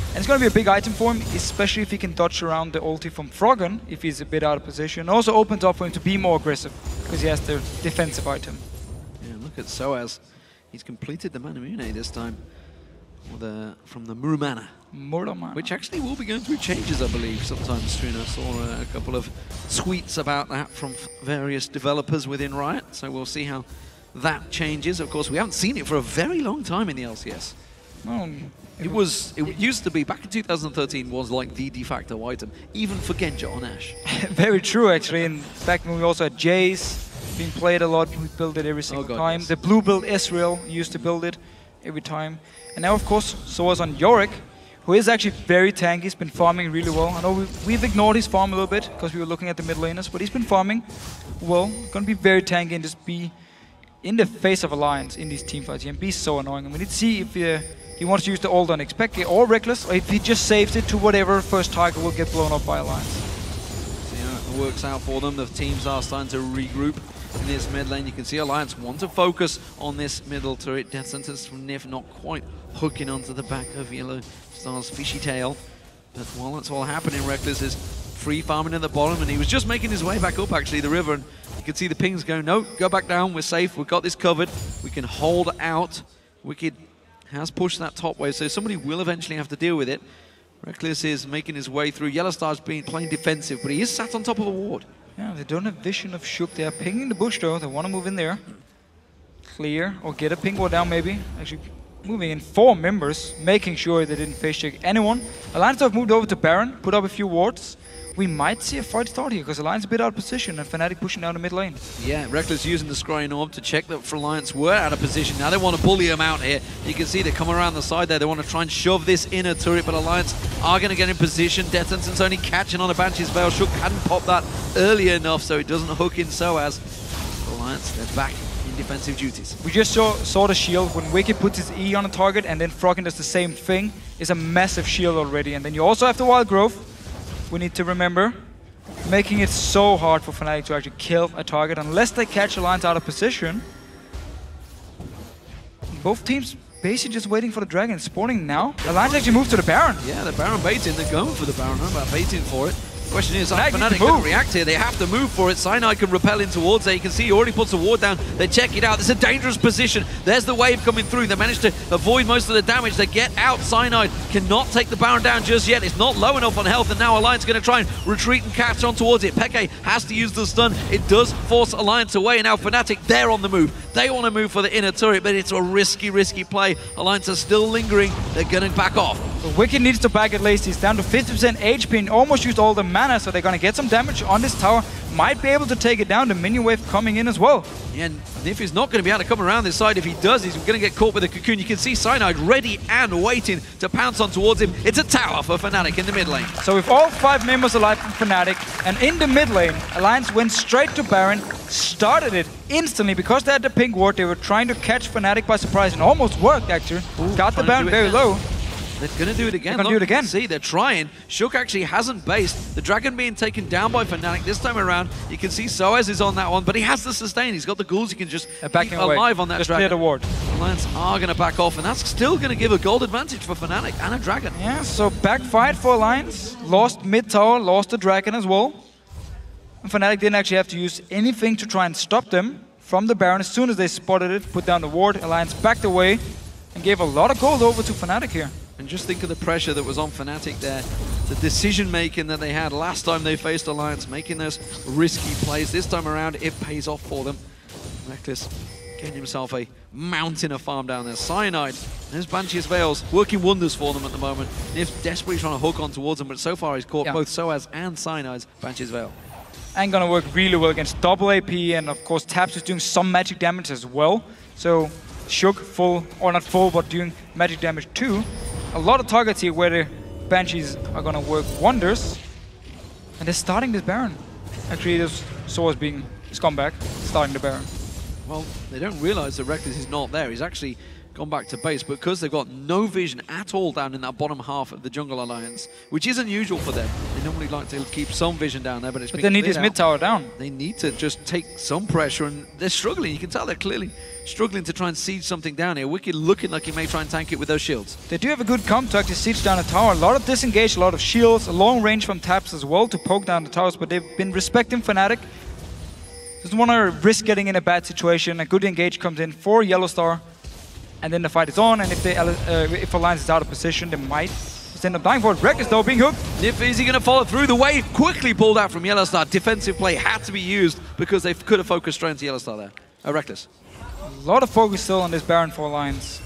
And it's going to be a big item for him, especially if he can dodge around the ulti from Froggen, if he's a bit out of position. Also opens up for him to be more aggressive, because he has the defensive item. Yeah, look at Soaz. He's completed the Manamune this time, from the Muramana. Which actually will be going through changes, I believe, sometime soon. I saw a couple of tweets about that from various developers within Riot, so we'll see how that changes. Of course, we haven't seen it for a very long time in the LCS. It used to be, back in 2013, was like the de facto item, even for Genja on Ashe. Very true, actually. And back when we also had Jace being played a lot, we built it every single time. Yes. The blue build Israel used to build it every time. And now, of course, so was on Yorick, who is actually very tanky. He's been farming really well. I know we've ignored his farm a little bit because we were looking at the mid laners, but he's been farming well. Going to be very tanky and just be in the face of Alliance in these teamfights and be so annoying. And we need to see if he wants to use the ult on X-Pekka or Reckless, or if he just saves it to whatever first target will get blown up by Alliance. See how it works out for them. The teams are starting to regroup in this mid lane. You can see Alliance want to focus on this middle turret. Death Sentence from Nif not quite hooking onto the back of Yellow Star's fishy tail. But while that's all happening, Reckless is free farming at the bottom, and he was just making his way back up, actually, the river, and you can see the pings going, no, go back down, we're safe, we've got this covered, we can hold out. Wicked has pushed that top wave, so somebody will eventually have to deal with it. Reckless is making his way through. Yellow Star's playing defensive, but he is sat on top of a ward. Yeah, they don't have vision of Shook. They are pinging the bush though. They want to move in there. Clear, or get a ping ward down maybe. Actually moving in 4 members, making sure they didn't face check anyone. Alliance have moved over to Baron, put up a few wards. We might see a fight start here, because Alliance a bit out of position and Fnatic pushing down the mid lane. Yeah, Reckless using the scrying orb to check that Alliance were out of position. Now they want to bully them out here. You can see they come around the side there. They want to try and shove this inner turret, but Alliance are going to get in position. Death Sentence's only catching on a Banshee's Veil. Shook hadn't popped that early enough, so it doesn't hook in Soaz. Alliance, they're back in defensive duties. We just saw the shield. When Wicked puts his E on a target and then Froggen does the same thing, it's a massive shield already. And then you also have the Wild Growth. We need to remember. making it so hard for Fnatic to actually kill a target unless they catch Alliance out of position. Both teams basically just waiting for the Dragon. Spawning now. Alliance actually moves to the Baron. Yeah, the Baron baiting. They're going for the Baron. How about baiting for it? Question is, Fnatic can react here. They have to move for it. Cyanide can repel in towards it. You can see he already puts a ward down. They check it out. It's a dangerous position. There's the wave coming through. They managed to avoid most of the damage. They get out. Cyanide cannot take the Baron down just yet. It's not low enough on health, and now Alliance going to try and retreat and catch on towards it. Peke has to use the stun. It does force Alliance away, and now Fnatic, they're on the move. They want to move for the inner turret, but it's a risky play. Alliance are still lingering. They're going to back off. Wicked needs to back at least. He's down to 50% HP and almost used all the mana, so they're going to get some damage on this tower. Might be able to take it down. The minion wave coming in as well. Yeah, and Nif is not going to be able to come around this side. If he does, he's going to get caught with a cocoon. You can see Cyanide ready and waiting to pounce on towards him. It's a tower for Fnatic in the mid lane. So with all 5 members alive from Fnatic, and in the mid lane, Alliance went straight to Baron, started it instantly because they had the pink ward. They were trying to catch Fnatic by surprise and almost worked actually. Got the Baron very low. They're going to do it again. They're going to do it again. See, they're trying. Shook actually hasn't based. The Dragon being taken down by Fnatic this time around. You can see Soaz is on that one, but he has the sustain. He's got the ghouls. He can just keep alive on that just Dragon. Clear the ward. Alliance are going to back off, and that's still going to give a gold advantage for Fnatic and a Dragon. Yeah, so backfired for Alliance. Lost mid tower, lost the Dragon as well. And Fnatic didn't actually have to use anything to try and stop them from the Baron. As soon as they spotted it, put down the ward, Alliance backed away and gave a lot of gold over to Fnatic here. And just think of the pressure that was on Fnatic there. The decision-making that they had last time they faced Alliance, making those risky plays. This time around, it pays off for them. Reckless getting himself a mountain of farm down there. Cyanide, there's Banshee's Veils, working wonders for them at the moment. Nif desperately trying to hook on towards them, but so far he's caught both Soaz and Cyanide's Banshee's Veil. And gonna work really well against double AP, and of course Taps is doing some magic damage as well. So Shook full, or not full, but doing magic damage too. A lot of targets here where the Banshees are gonna work wonders. And they're starting this Baron. Actually, this Soaz being scumbag, starting the Baron. Well, they don't realize that Reckless is not there. He's actually gone back to base because they've got no vision at all down in that bottom half of the Jungle Alliance, which is unusual for them. They normally like to keep some vision down there, but it's been they need this mid tower down. They need to just take some pressure, and they're struggling. You can tell they're clearly struggling to try and siege something down here. Wicked looking like he may try and tank it with those shields. They do have a good comp to actually siege down the tower. A lot of disengage, a lot of shields, a long range from Taps as well to poke down the towers, but they've been respecting Fnatic. Doesn't want to risk getting in a bad situation. A good engage comes in for Yellow Star, and then the fight is on, and if Alliance is out of position, they might just end up dying for it. Reckless though, being hooked. Nif, is he going to follow through? The wave quickly pulled out from Yellow Star. Defensive play had to be used because they could have focused straight into Yellow Star there. Reckless. A lot of focus still on this Baron for Alliance.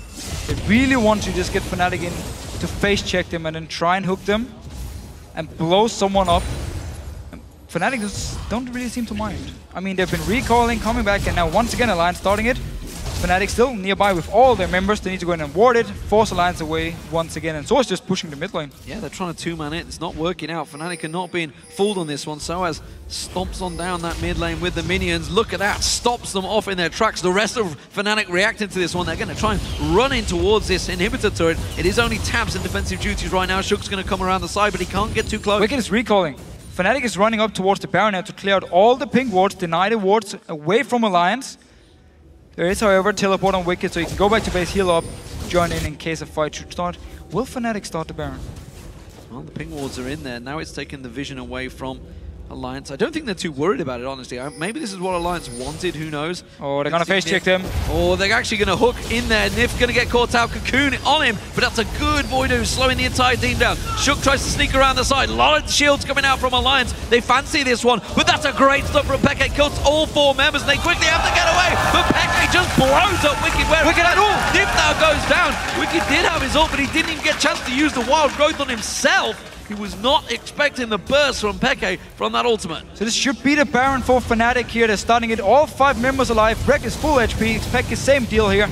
They really want to just get Fnatic in to face check them and then try and hook them and blow someone up. Fnatic just don't really seem to mind. I mean, they've been recalling, coming back, and now once again Alliance starting it. Fnatic still nearby with all their members. They need to go in and ward it, force Alliance away once again, and Soaz just pushing the mid lane. Yeah, they're trying to two-man it. It's not working out. Fnatic are not being fooled on this one. Soaz stomps on down that mid lane with the minions. Look at that, stops them off in their tracks. The rest of Fnatic reacting to this one. They're going to try and run in towards this inhibitor turret. It is only Taps in defensive duties right now. Shook's going to come around the side, but he can't get too close. Wicked is recalling. Fnatic is running up towards the Baron now to clear out all the pink wards, deny the wards away from Alliance. There is, however, teleport on Wicked, so he can go back to base, heal up, join in case a fight should start. Will Fnatic start the Baron? Well, the ping wards are in there. Now it's taken the vision away from Alliance. I don't think they're too worried about it, honestly. Maybe this is what Alliance wanted, who knows? Oh, they're going to face check them. Oh, they're actually going to hook in there. Nif going to get caught out. Cocoon on him, but that's a good Voidoo, slowing the entire team down. Shook tries to sneak around the side. A lot of shields coming out from Alliance. They fancy this one, but that's a great stop from Peke. Kills all 4 members, and they quickly have to get away. But Peke just blows up Wicked. Wicked had ult. Nif now goes down. Wicked did have his ult, but he didn't even get a chance to use the wild growth on himself. He was not expecting the burst from Peke from that ultimate. So this should be the Baron for Fnatic here. They're starting it, all 5 members alive. Wreck is full HP, expect the same deal here.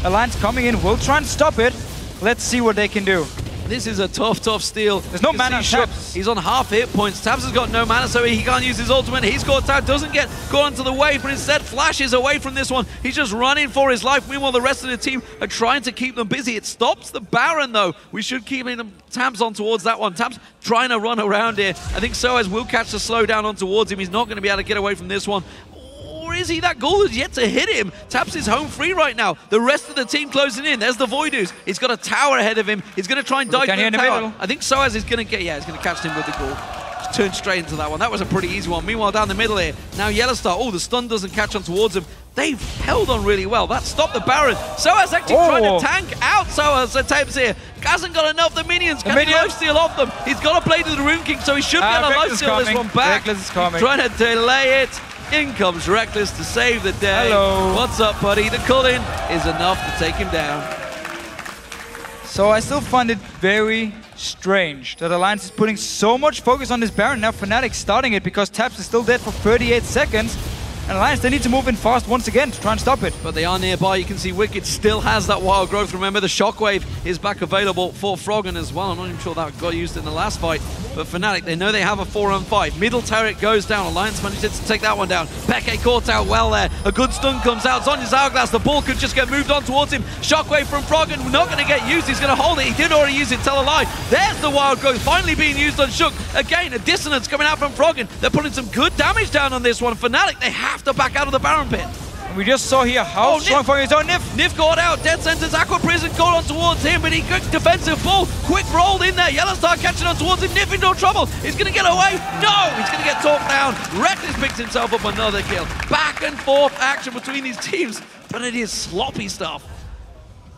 Alliance coming in, will try and stop it. Let's see what they can do. This is a tough steal. There's no mana on Tabs. He's on half hit points. Tabs has got no mana, so he can't use his ultimate. He's caught out, doesn't get caught onto the wave, but instead flashes away from this one. He's just running for his life. Meanwhile, the rest of the team are trying to keep them busy. It stops the Baron, though. We should keep Tabs on towards that one. Tabs trying to run around here. I think Soaz will catch the slow down on towards him. He's not going to be able to get away from this one. Or is he? That goal is yet to hit him. Tabs is home free right now. The rest of the team closing in. There's the Voidoos. He's got a tower ahead of him. He's going to try and dive through the tower. I think Soaz is going to get, he's going to catch him with the goal. Just turn straight into that one. That was a pretty easy one. Meanwhile, down the middle here, now Yellowstar. The stun doesn't catch on towards him. They've held on really well. That stopped the Baron. Soaz actually trying to tank out Soaz. Tabs here. Hasn't got enough. The minions can lifesteal off them. He's got to play to the Rune King, so he should be able to lifesteal this one back. Reckless is coming. He's trying to delay it. In comes Reckless to save the day. Hello. What's up, buddy? The call-in is enough to take him down. So I still find it very strange that Alliance is putting so much focus on this Baron. Now Fnatic starting it because Tabs is still dead for 38 seconds. And Alliance, they need to move in fast once again to try and stop it. But they are nearby. You can see Wicked still has that wild growth. Remember, the Shockwave is back available for Froggen as well. I'm not even sure that got used in the last fight. But Fnatic, they know they have a 4-on-5. Middle turret goes down. Alliance manages to take that one down. Peke caught out well there. A good stun comes out. Zonya's Hourglass. The ball could just get moved on towards him. Shockwave from Froggen. Not going to get used. He's going to hold it. He did already use it. Tell a lie. There's the wild growth finally being used on Shook. Again, a dissonance coming out from Froggen. They're putting some good damage down on this one. Fnatic, they have to back out of the Baron pit. We just saw here how strong for his own Nif. Nif got out. Dead Center's Aqua Prison caught on towards him, but he quick defensive pull. Quick roll in there. Yellowstar catching on towards him. Nif in no trouble. He's going to get away. No! He's going to get talked down. Reckless picks himself up another kill. Back and forth action between these teams, but it is sloppy stuff.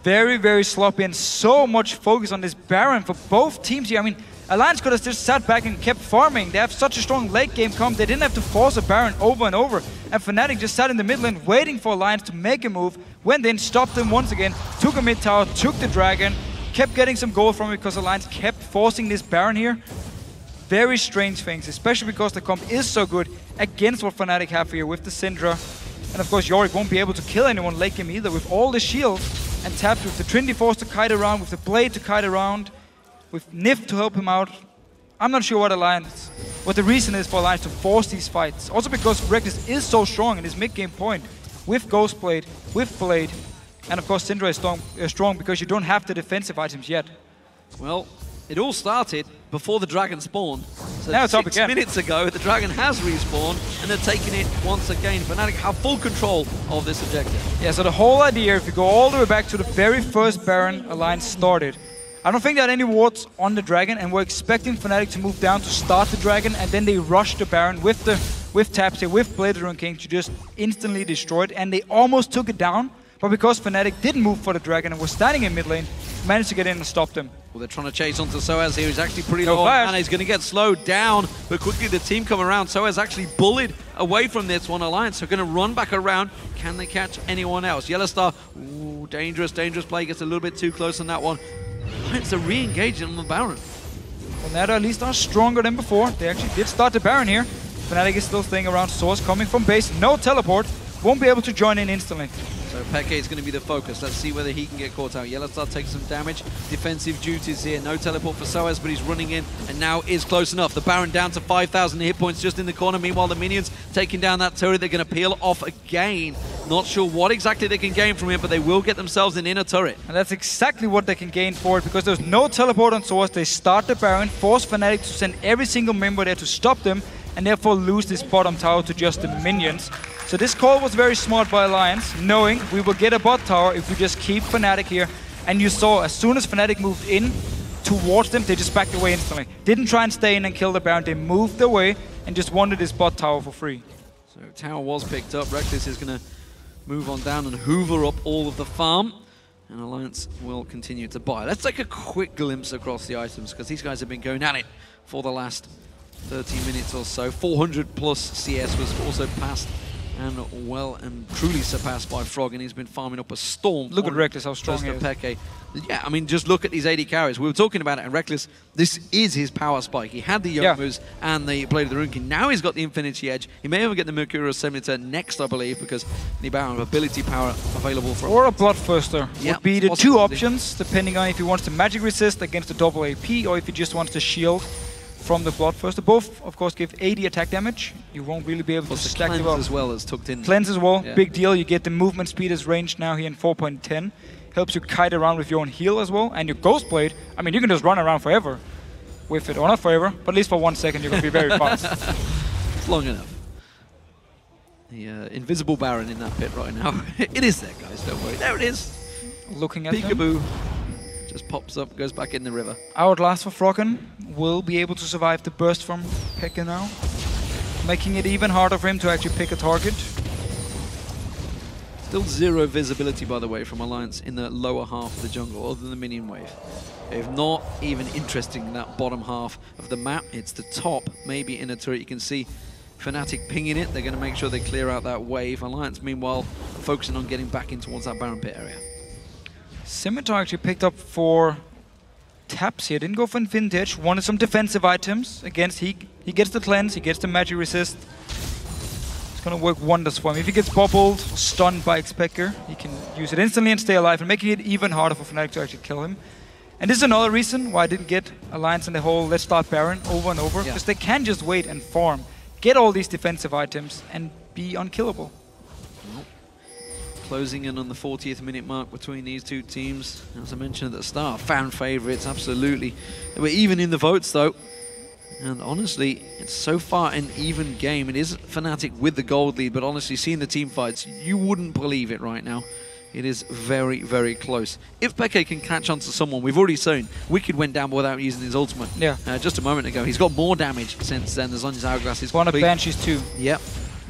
Very, very sloppy and so much focus on this Baron for both teams here. I mean, Alliance could have just sat back and kept farming. They have such a strong late game comp. They didn't have to force a Baron over and over. And Fnatic just sat in the mid lane waiting for Alliance to make a move. Went in, stopped them once again, took a mid tower, took the dragon, kept getting some gold from it because Alliance kept forcing this Baron here. Very strange things, especially because the comp is so good against what Fnatic have here with the Syndra. And of course, Yorick won't be able to kill anyone late game either with all the shield and Tabs with the Trinity Force to kite around, with the Blade to kite around, with Nif to help him out. I'm not sure what the reason is for Alliance to force these fights. Also because Reckless is so strong in his mid-game point with Ghost Blade, with Blade, and of course Syndra is strong because you don't have the defensive items yet. Well, it all started before the dragon spawned. So now it's 6 minutes ago, the dragon has respawned, and they're taking it once again. Fnatic have full control of this objective. Yeah, so the whole idea, if you go all the way back to the very first Baron Alliance started, I don't think there are any wards on the dragon, and we're expecting Fnatic to move down to start the dragon, and then they rush the Baron with Tabs here, with Blade Rune King to just instantly destroy it, and they almost took it down, but because Fnatic didn't move for the dragon and was standing in mid lane, managed to get in and stop them. Well, they're trying to chase onto Soaz here. He's actually pretty low on mana. He's going to get slowed down, but quickly the team come around. Soaz actually bullied away from this one. Alliance are going to run back around. Can they catch anyone else? Yellowstar, ooh, dangerous play. Gets a little bit too close on that one. Alliance are re-engaging on the Baron. Well, now they at least are stronger than before. They actually did start the Baron here. Fnatic is still staying around. Source coming from base. No teleport. Won't be able to join in instantly. So Peke is going to be the focus. Let's see whether he can get caught out. Yellowstar takes some damage. Defensive duties here. No teleport for Soaz, but he's running in and now is close enough. The Baron down to 5,000 hit points just in the corner. Meanwhile, the minions taking down that turret. They're going to peel off again. Not sure what exactly they can gain from it, but they will get themselves an inner turret. And that's exactly what they can gain for it, because there's no teleport on Source. They start the Baron, force Fnatic to send every single member there to stop them, and therefore lose this bottom tower to just the minions. So this call was very smart by Alliance, knowing we will get a bot tower if we just keep Fnatic here. And you saw, as soon as Fnatic moved in towards them, they just backed away instantly. Didn't try and stay in and kill the Baron, they moved away and just wanted this bot tower for free. So tower was picked up. Reckless is going to move on down and hoover up all of the farm. And Alliance will continue to buy. Let's take a quick glimpse across the items, because these guys have been going at it for the last 30 minutes or so. 400 plus CS was also passed and well and truly surpassed by Frog, and he's been farming up a storm. Look at Reckless, how strong he is. Peke. Yeah, I mean, just look at these AD carries. We were talking about it, and Reckless, this is his power spike. He had the Youmu's and the Blade of the Rune King. Now he's got the Infinity Edge. He may even get the Mercurial Scimitar next, I believe, because the Baron of ability power available for him. Or a Bloodthirster would be the two options, depending on if he wants to magic resist against the double AP, or if he just wants to shield from the Bloodthirster. Both, of course, give 80 attack damage. You won't really be able to stack them up. As well as tucked in. Cleanse as well, big deal. You get the movement speed as range now here in 4.10. Helps you kite around with your own heal as well. And your Ghost Blade, I mean, you can just run around forever with it. Or not forever, but at least for 1 second you're going to be very fast. It's long enough. The invisible Baron in that pit right now. It is there, guys, don't worry. There it is. Looking at Peekaboo. Just pops up, goes back in the river. Outlast for Froggen will be able to survive the burst from Pekka now, making it even harder for him to actually pick a target. Still zero visibility, by the way, from Alliance in the lower half of the jungle, other than the minion wave. If not even interesting in that bottom half of the map, it's the top, maybe in a turret. You can see Fnatic pinging it. They're going to make sure they clear out that wave. Alliance, meanwhile, focusing on getting back in towards that Baron pit area. Scimitar actually picked up for taps here. Didn't go for Infinity Edge. Wanted some defensive items. Against he gets the cleanse, he gets the magic resist. It's gonna work wonders for him. If he gets bobbled, stunned by Xpecker, he can use it instantly and stay alive, and making it even harder for Fnatic to actually kill him. And this is another reason why I didn't get Alliance in the whole let's start Baron over and over, because they can just wait and farm, get all these defensive items, and be unkillable. Closing in on the 40th minute mark between these two teams. As I mentioned at the start, fan favourites, absolutely. They were even in the votes, though. And honestly, it's so far an even game. It is Fnatic with the gold lead, but honestly, seeing the team fights, you wouldn't believe it right now. It is very, very close. If Peke can catch on to someone, we've already seen Wicked went down without using his ultimate just a moment ago. He's got more damage since then. The Zhonya's Hourglass is one of Banshees too. Yep.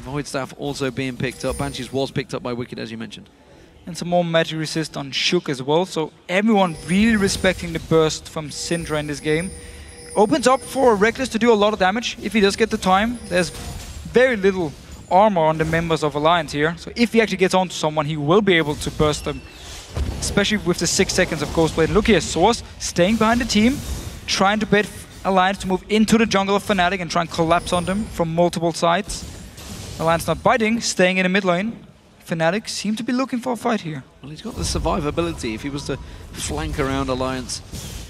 Void Staff also being picked up. Banshees was picked up by Wicked, as you mentioned. And some more magic resist on Shook as well. So everyone really respecting the burst from Syndra in this game. Opens up for Reckless to do a lot of damage if he does get the time. There's very little armor on the members of Alliance here. So if he actually gets onto someone, he will be able to burst them. Especially with the 6 seconds of Ghostblade. Look here, Source staying behind the team, trying to bait Alliance to move into the jungle of Fnatic and try and collapse on them from multiple sides. Alliance not biting, staying in the mid lane. Fnatic seem to be looking for a fight here. Well, he's got the survivability. If he was to flank around Alliance,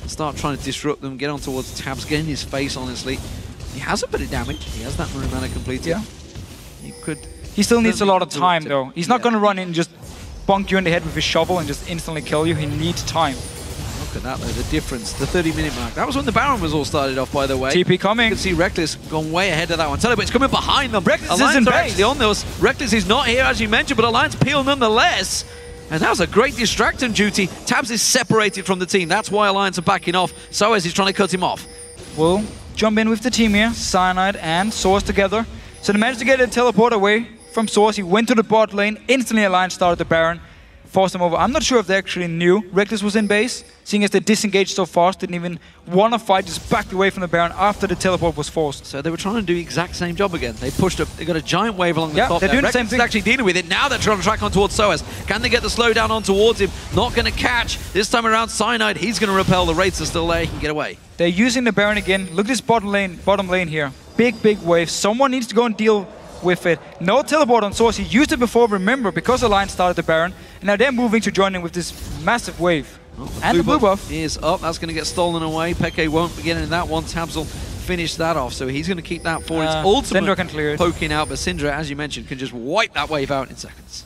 start trying to disrupt them, get on towards Tabs, get in his face, honestly. He has a bit of damage. He has that Maroon Mana completed. Yeah. He still needs a lot of time, though. He's not going to run in and just bonk you in the head with his shovel and just instantly kill you. He needs time. Look at that, though, the difference. The 30-minute mark. That was when the Baron was all started off, by the way. TP coming. You can see Reckless gone way ahead of that one. Teleport's coming behind them. Reckless is in base. Actually on those. Reckless is not here, as you mentioned, but Alliance peel nonetheless. And that was a great distraction duty. Tabs is separated from the team. That's why Alliance are backing off. Soaz is trying to cut him off. We'll jump in with the team here. Cyanide and Source together. So they managed to get a teleport away from Source. He went to the bot lane. Instantly Alliance started the Baron. Forced him over. I'm not sure if they actually knew Reckless was in base, seeing as they disengaged so fast, didn't even want to fight, just backed away from the Baron after the teleport was forced. So they were trying to do the exact same job again. They pushed up, they got a giant wave along the top. They're doing the same thing. Actually dealing with it. Now they're trying to track on towards Soaz. Can they get the slowdown on towards him? Not going to catch. This time around, Cyanide, he's going to repel. The Wraiths are still there. He can get away. They're using the Baron again. Look at this bottom lane here. Big wave. Someone needs to go and deal with it. No teleport on Source. He used it before, remember, because Alliance started the Baron. And now they're moving to join in with this massive wave. And the blue buff is up. That's going to get stolen away. Peke won't be getting that one. Tabs will finish that off. So he's going to keep that for his ultimate. Syndra can clear it. Poking out. But Syndra, as you mentioned, can just wipe that wave out in seconds.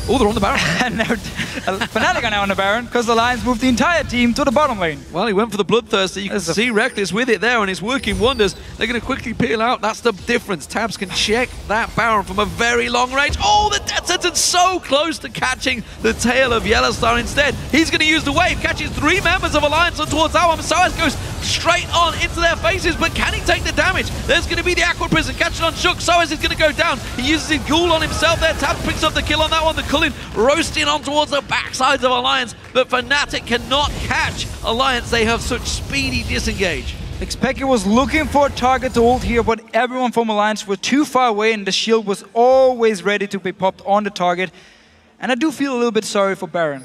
Oh, they're on the Baron. And now Fnatic are now on the Baron because the Lions moved the entire team to the bottom lane. Well, he went for the Bloodthirster. You can see Reckless with it there, and it's working wonders. They're going to quickly peel out. That's the difference. Tabs can check that Baron from a very long range. Oh, the Death Sentence so close to catching the tail of Yellowstar instead. He's going to use the wave, catches 3 members of Alliance on towards that one. Soaz goes straight on into their faces, but can he take the damage? There's going to be the Aqua Prison catching on Shook. Soaz is going to go down. He uses his Ghoul on himself there. Tabs picks up the kill on that one. The Cullen roasting on towards the backsides of Alliance, but Fnatic cannot catch Alliance. They have such speedy disengage. Xpecker was looking for a target to ult here, but everyone from Alliance was too far away and the shield was always ready to be popped on the target. And I do feel a little bit sorry for Baron.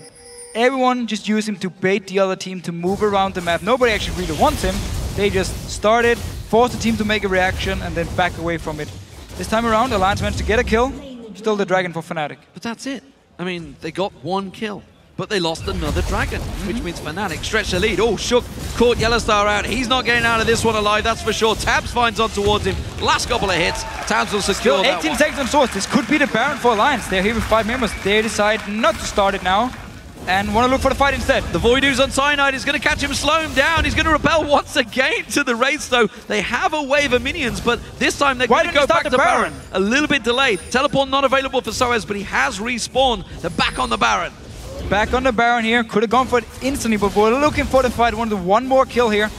Everyone just used him to bait the other team to move around the map. Nobody actually really wants him. They just started, forced the team to make a reaction, and then back away from it. This time around, Alliance managed to get a kill. Still the Dragon for Fnatic. But that's it. I mean, they got 1 kill. But they lost another Dragon, which means Fnatic stretch the lead. Oh, Shook caught Yellowstar out. He's not getting out of this one alive, that's for sure. Tabs finds on towards him. Last couple of hits. Tabs will secure that 18 one. seconds on Source. This could be the Baron for Alliance. They're here with 5 members. They decide not to start it now and want to look for the fight instead. The Voidoo's on Cyanide. He's going to catch him, slow him down. He's going to repel once again to the Wraiths, though. They have a wave of minions, but this time they're going to go back to Baron. A little bit delayed. Teleport not available for Soaz, but he has respawned. They're back on the Baron. Back on the Baron here. Could have gone for it instantly, but we're looking for the fight. Wanted one more kill here.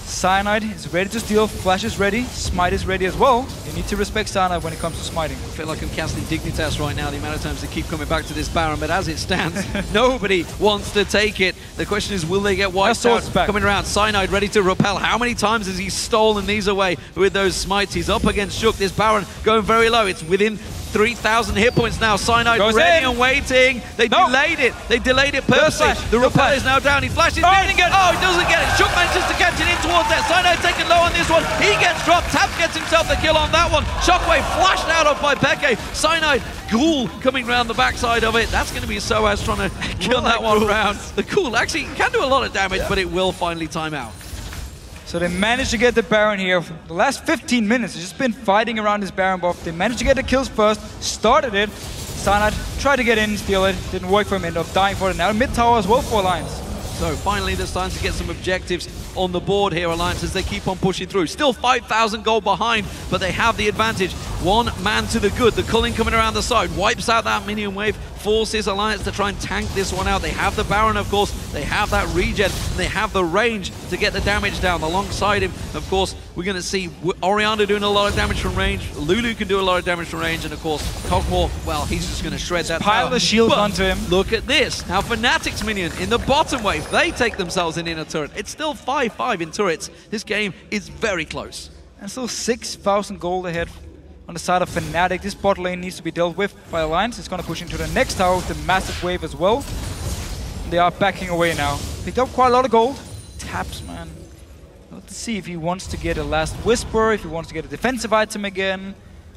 Cyanide is ready to steal. Flash is ready. Smite is ready as well. You need to respect Cyanide when it comes to smiting. I feel like I'm casting Dignitas right now, the amount of times they keep coming back to this Baron, but as it stands, nobody wants to take it. The question is, will they get wiped out? Coming around, Cyanide ready to repel. How many times has he stolen these away with those smites? He's up against Shook. This Baron going very low. It's within 3,000 hit points now. Cyanide goes ready in. and waiting. They delayed it. They delayed it perfectly. The repel is now down. He flashes in. Oh, he doesn't get it. Shook manages to catch it in towards that. Cyanide taken low on this one. He gets dropped. Tabs gets himself the kill on that one. Shockwave flashed out of by Peke. Cyanide, Ghoul coming around the backside of it. That's going to be Soaz trying to kill that one round. The Ghoul actually can do a lot of damage, but it will finally time out. So they managed to get the Baron here. For the last 15 minutes, they've just been fighting around this Baron buff. They managed to get the kills first, started it. Cyanide tried to get in, steal it. Didn't work for him, ended up dying for it. Now mid tower as well for Alliance. So finally there's time to get some objectives on the board here, Alliance, as they keep on pushing through. Still 5,000 gold behind, but they have the advantage. One man to the good. The culling coming around the side wipes out that minion wave, forces Alliance to try and tank this one out. They have the Baron, of course. They have that regen, and they have the range to get the damage down. Alongside him, of course, we're going to see Oriana doing a lot of damage from range. Lulu can do a lot of damage from range, and of course, Cogmore, well, he's just going to shred that pile tower. the shield onto him. Look at this. Now Fnatic's minion in the bottom wave, they take themselves an inner turret. It's still 5-5 in turrets. This game is very close. And still 6,000 gold ahead on the side of Fnatic. This bot lane needs to be dealt with by Alliance. It's going to push into the next tower with the massive wave as well. They are backing away now. Picked up quite a lot of gold. Taps, man. Let's see if he wants to get a last whisper, if he wants to get a defensive item again.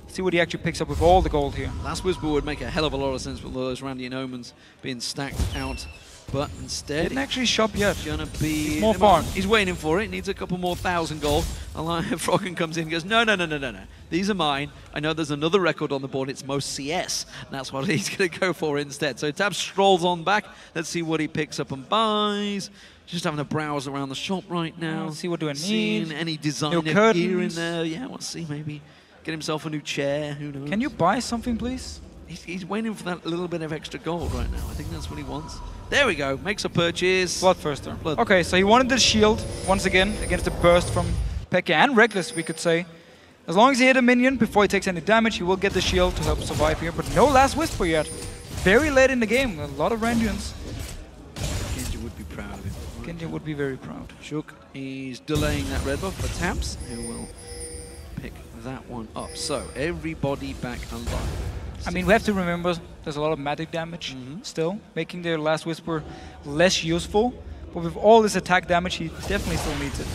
See what he actually picks up with all the gold here. Last whisper would make a hell of a lot of sense with all those Randian Omens being stacked out. But instead, didn't actually shop yet. Gonna be more farm. He's waiting for it. Needs a couple more 1,000 gold. Froggen comes in and goes, no. These are mine. I know there's another record on the board. It's most CS. And that's what he's going to go for instead. So Tab strolls on back. Let's see what he picks up and buys. Just having a browse around the shop right now. See what do I need. Seeing any designer gear in there. Yeah, let's see. Maybe get himself a new chair. Who knows? Can you buy something, please? He's waiting for that little bit of extra gold right now. I think that's what he wants. There we go. Makes a purchase. Bloodthirster. Okay, so he wanted the shield once again against the burst from Peke and Reckless, we could say. As long as he hit a minion before he takes any damage, he will get the shield to help survive here. But no last whisper yet. Very late in the game. A lot of Randians. Genji would be proud of him. Genji would be very proud. Shook, he's delaying that red buff for Tabs, who will pick that one up. So everybody back alive. I mean, we have to remember there's a lot of magic damage still, making their last whisper less useful. But with all this attack damage, he definitely still needs it.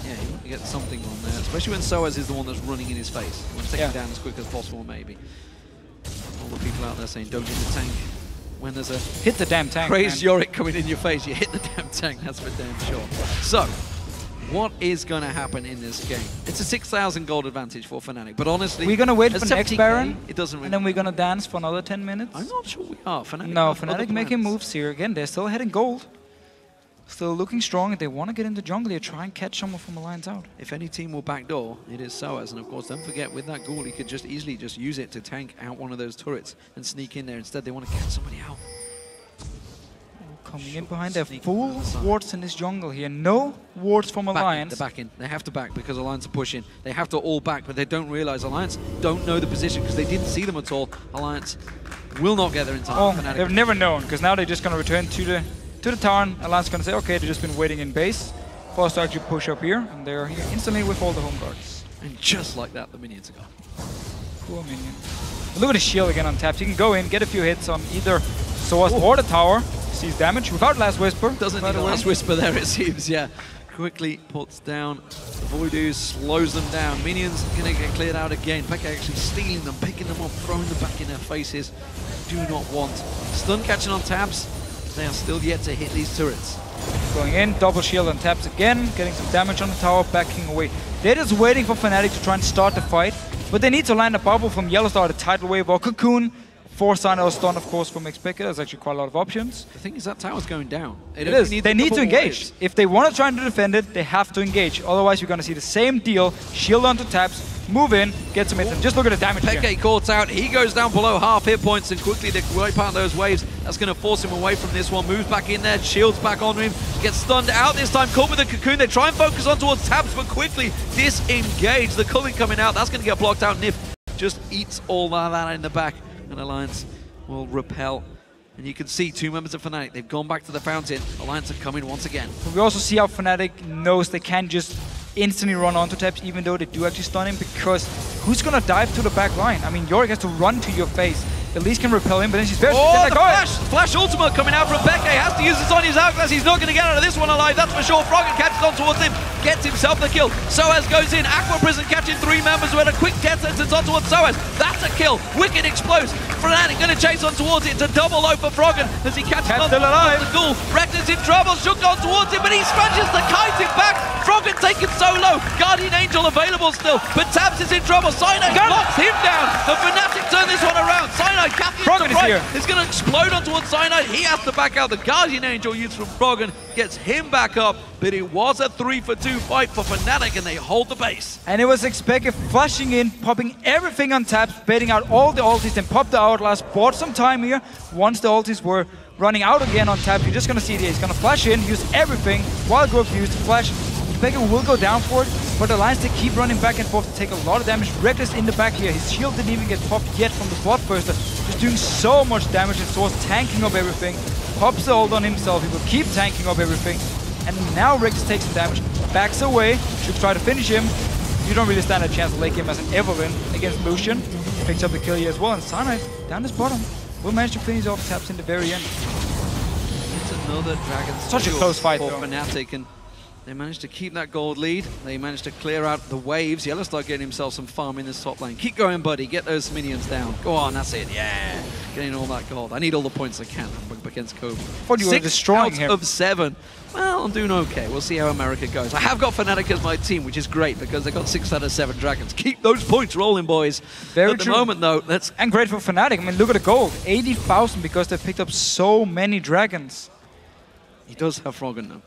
Yeah, you want to get something on there, especially when Soaz is the one that's running in his face. You want to take him down as quick as possible, maybe. All the people out there saying, don't hit the tank. When there's a hit the damn tank, praise Yorick coming in your face, you hit the damn tank, that's for damn sure. So, what is going to happen in this game? It's a 6,000 gold advantage for Fnatic, but honestly, we're going to wait for next Baron, it doesn't really and then we're going to dance for another 10 minutes. I'm not sure we are. Fnatic making moves here again. They're still heading gold. Still looking strong. If they want to get into jungle here, try and catch someone from Alliance out. If any team will backdoor, it is Soaz. And of course, don't forget, with that Ghoul, he could just easily just use it to tank out one of those turrets and sneak in there. Instead, they want to catch somebody out. Coming in behind, they're full wards in this jungle here. No wards from Alliance. They're backing. They have to back because Alliance are pushing. They have to all back, but they don't realize Alliance don't know the position because they didn't see them at all. Alliance will not get there in time. Oh, they've never known, because now they're just going to return to the tower. And Alliance is going to say, okay, they've just been waiting in base for us to actually push up here, and they're here instantly with all the home guards. And just like that, the minions are gone. Poor minion. Look at the shield again on taps. He can go in, get a few hits on either Soaz or the tower. sees damage without Last Whisper. Doesn't need a Last Whisper there, it seems, yeah. Quickly puts down the Voidoo, slows them down. Minions gonna get cleared out again. Pekka actually stealing them, picking them up, throwing them back in their faces. Do not want. Stun catching on tabs. They are still yet to hit these turrets. Going in, double shield on tabs again, getting some damage on the tower, backing away. They're just waiting for Fnatic to try and start the fight, but they need to land a bubble from Yellowstar, the tidal wave, or Cocoon. Force or stun, of course, from Xpeke. There's actually quite a lot of options. The thing is that tower's going down. It is. They need to engage. Waves. If they want to try and defend it, they have to engage. Otherwise, you're going to see the same deal. Shield onto tabs, move in, get some hits, and just look at the damage here. Pekka caught out. He goes down below half hit points, and quickly they wipe out those waves. That's going to force him away from this one. Moves back in there, shields back on him, gets stunned out this time. Caught with the Cocoon. They try and focus on towards tabs, but quickly disengage. The culling coming out. That's going to get blocked out. Nif just eats all that in the back, and Alliance will repel. And you can see two members of Fnatic, they've gone back to the fountain. Alliance are coming once again. We also see how Fnatic knows they can't just instantly run onto tabs, even though they do actually stun him, because who's gonna dive to the back line? I mean, Yorick has to run to your face. At least can repel him, but then she's very... Oh, the flash ultimate coming out from Pekka. Has to use this on his Hourglass. He's not going to get out of this one alive, that's for sure. Froggen catches on towards him, gets himself the kill. Soaz goes in. Aqua Prison catching three members who had a quick death sentence on towards Soaz. That's a kill. Wicked explodes. Fnatic going to chase on towards it. It's a double low for Froggen as he catches on still alive. The ghoul. Rector's in trouble. Shook on towards him, but he scratches the kite him back. Froggen taken so low. Guardian Angel available still, but Tabs is in trouble. Cyanide knocks him down. The Fnatic turn this one around. Cyanide Froggen is going to explode on towards Cyanide. He has to back out. The Guardian Angel used from Froggen gets him back up, but it was a 3-for-2 fight for Fnatic, and they hold the base. And it was Xpeke flashing in, popping everything on tabs, baiting out all the ultis, then popped the Outlast, bought some time here. Once the ultis were running out again on tabs, you're just going to see it. He's going to flash in, use everything, while growth used to flash. Xpeke will go down for it, but the Alliance, they keep running back and forth to take a lot of damage. Reckless in the back here. His shield didn't even get popped yet from the Bloodthirster. Just doing so much damage, and Source tanking up everything. Pops the ult on himself. He will keep tanking up everything. And now Reckless takes some damage, backs away, should try to finish him. You don't really stand a chance to lake him as an Evelyn against Lucian. Picks up the kill here as well, and Cyanide down this bottom will manage to finish off tabs in the very end. It's another Dragon. Such a close fight for though. Fnatic, and they managed to keep that gold lead. They managed to clear out the waves. Yellowstar getting himself some farm in this top lane. Keep going, buddy. Get those minions down. Go on, that's it. Yeah. Getting all that gold. I need all the points I can against Kobe. What you were destroying him. 6 out of 7. Well, I'm doing okay. We'll see how America goes. I have got Fnatic as my team, which is great because they got 6 out of 7 dragons. Keep those points rolling, boys. Very true. At the moment, though, let's... And great for Fnatic. I mean, look at the gold. 80,000 because they picked up so many dragons. He does have Froggen now.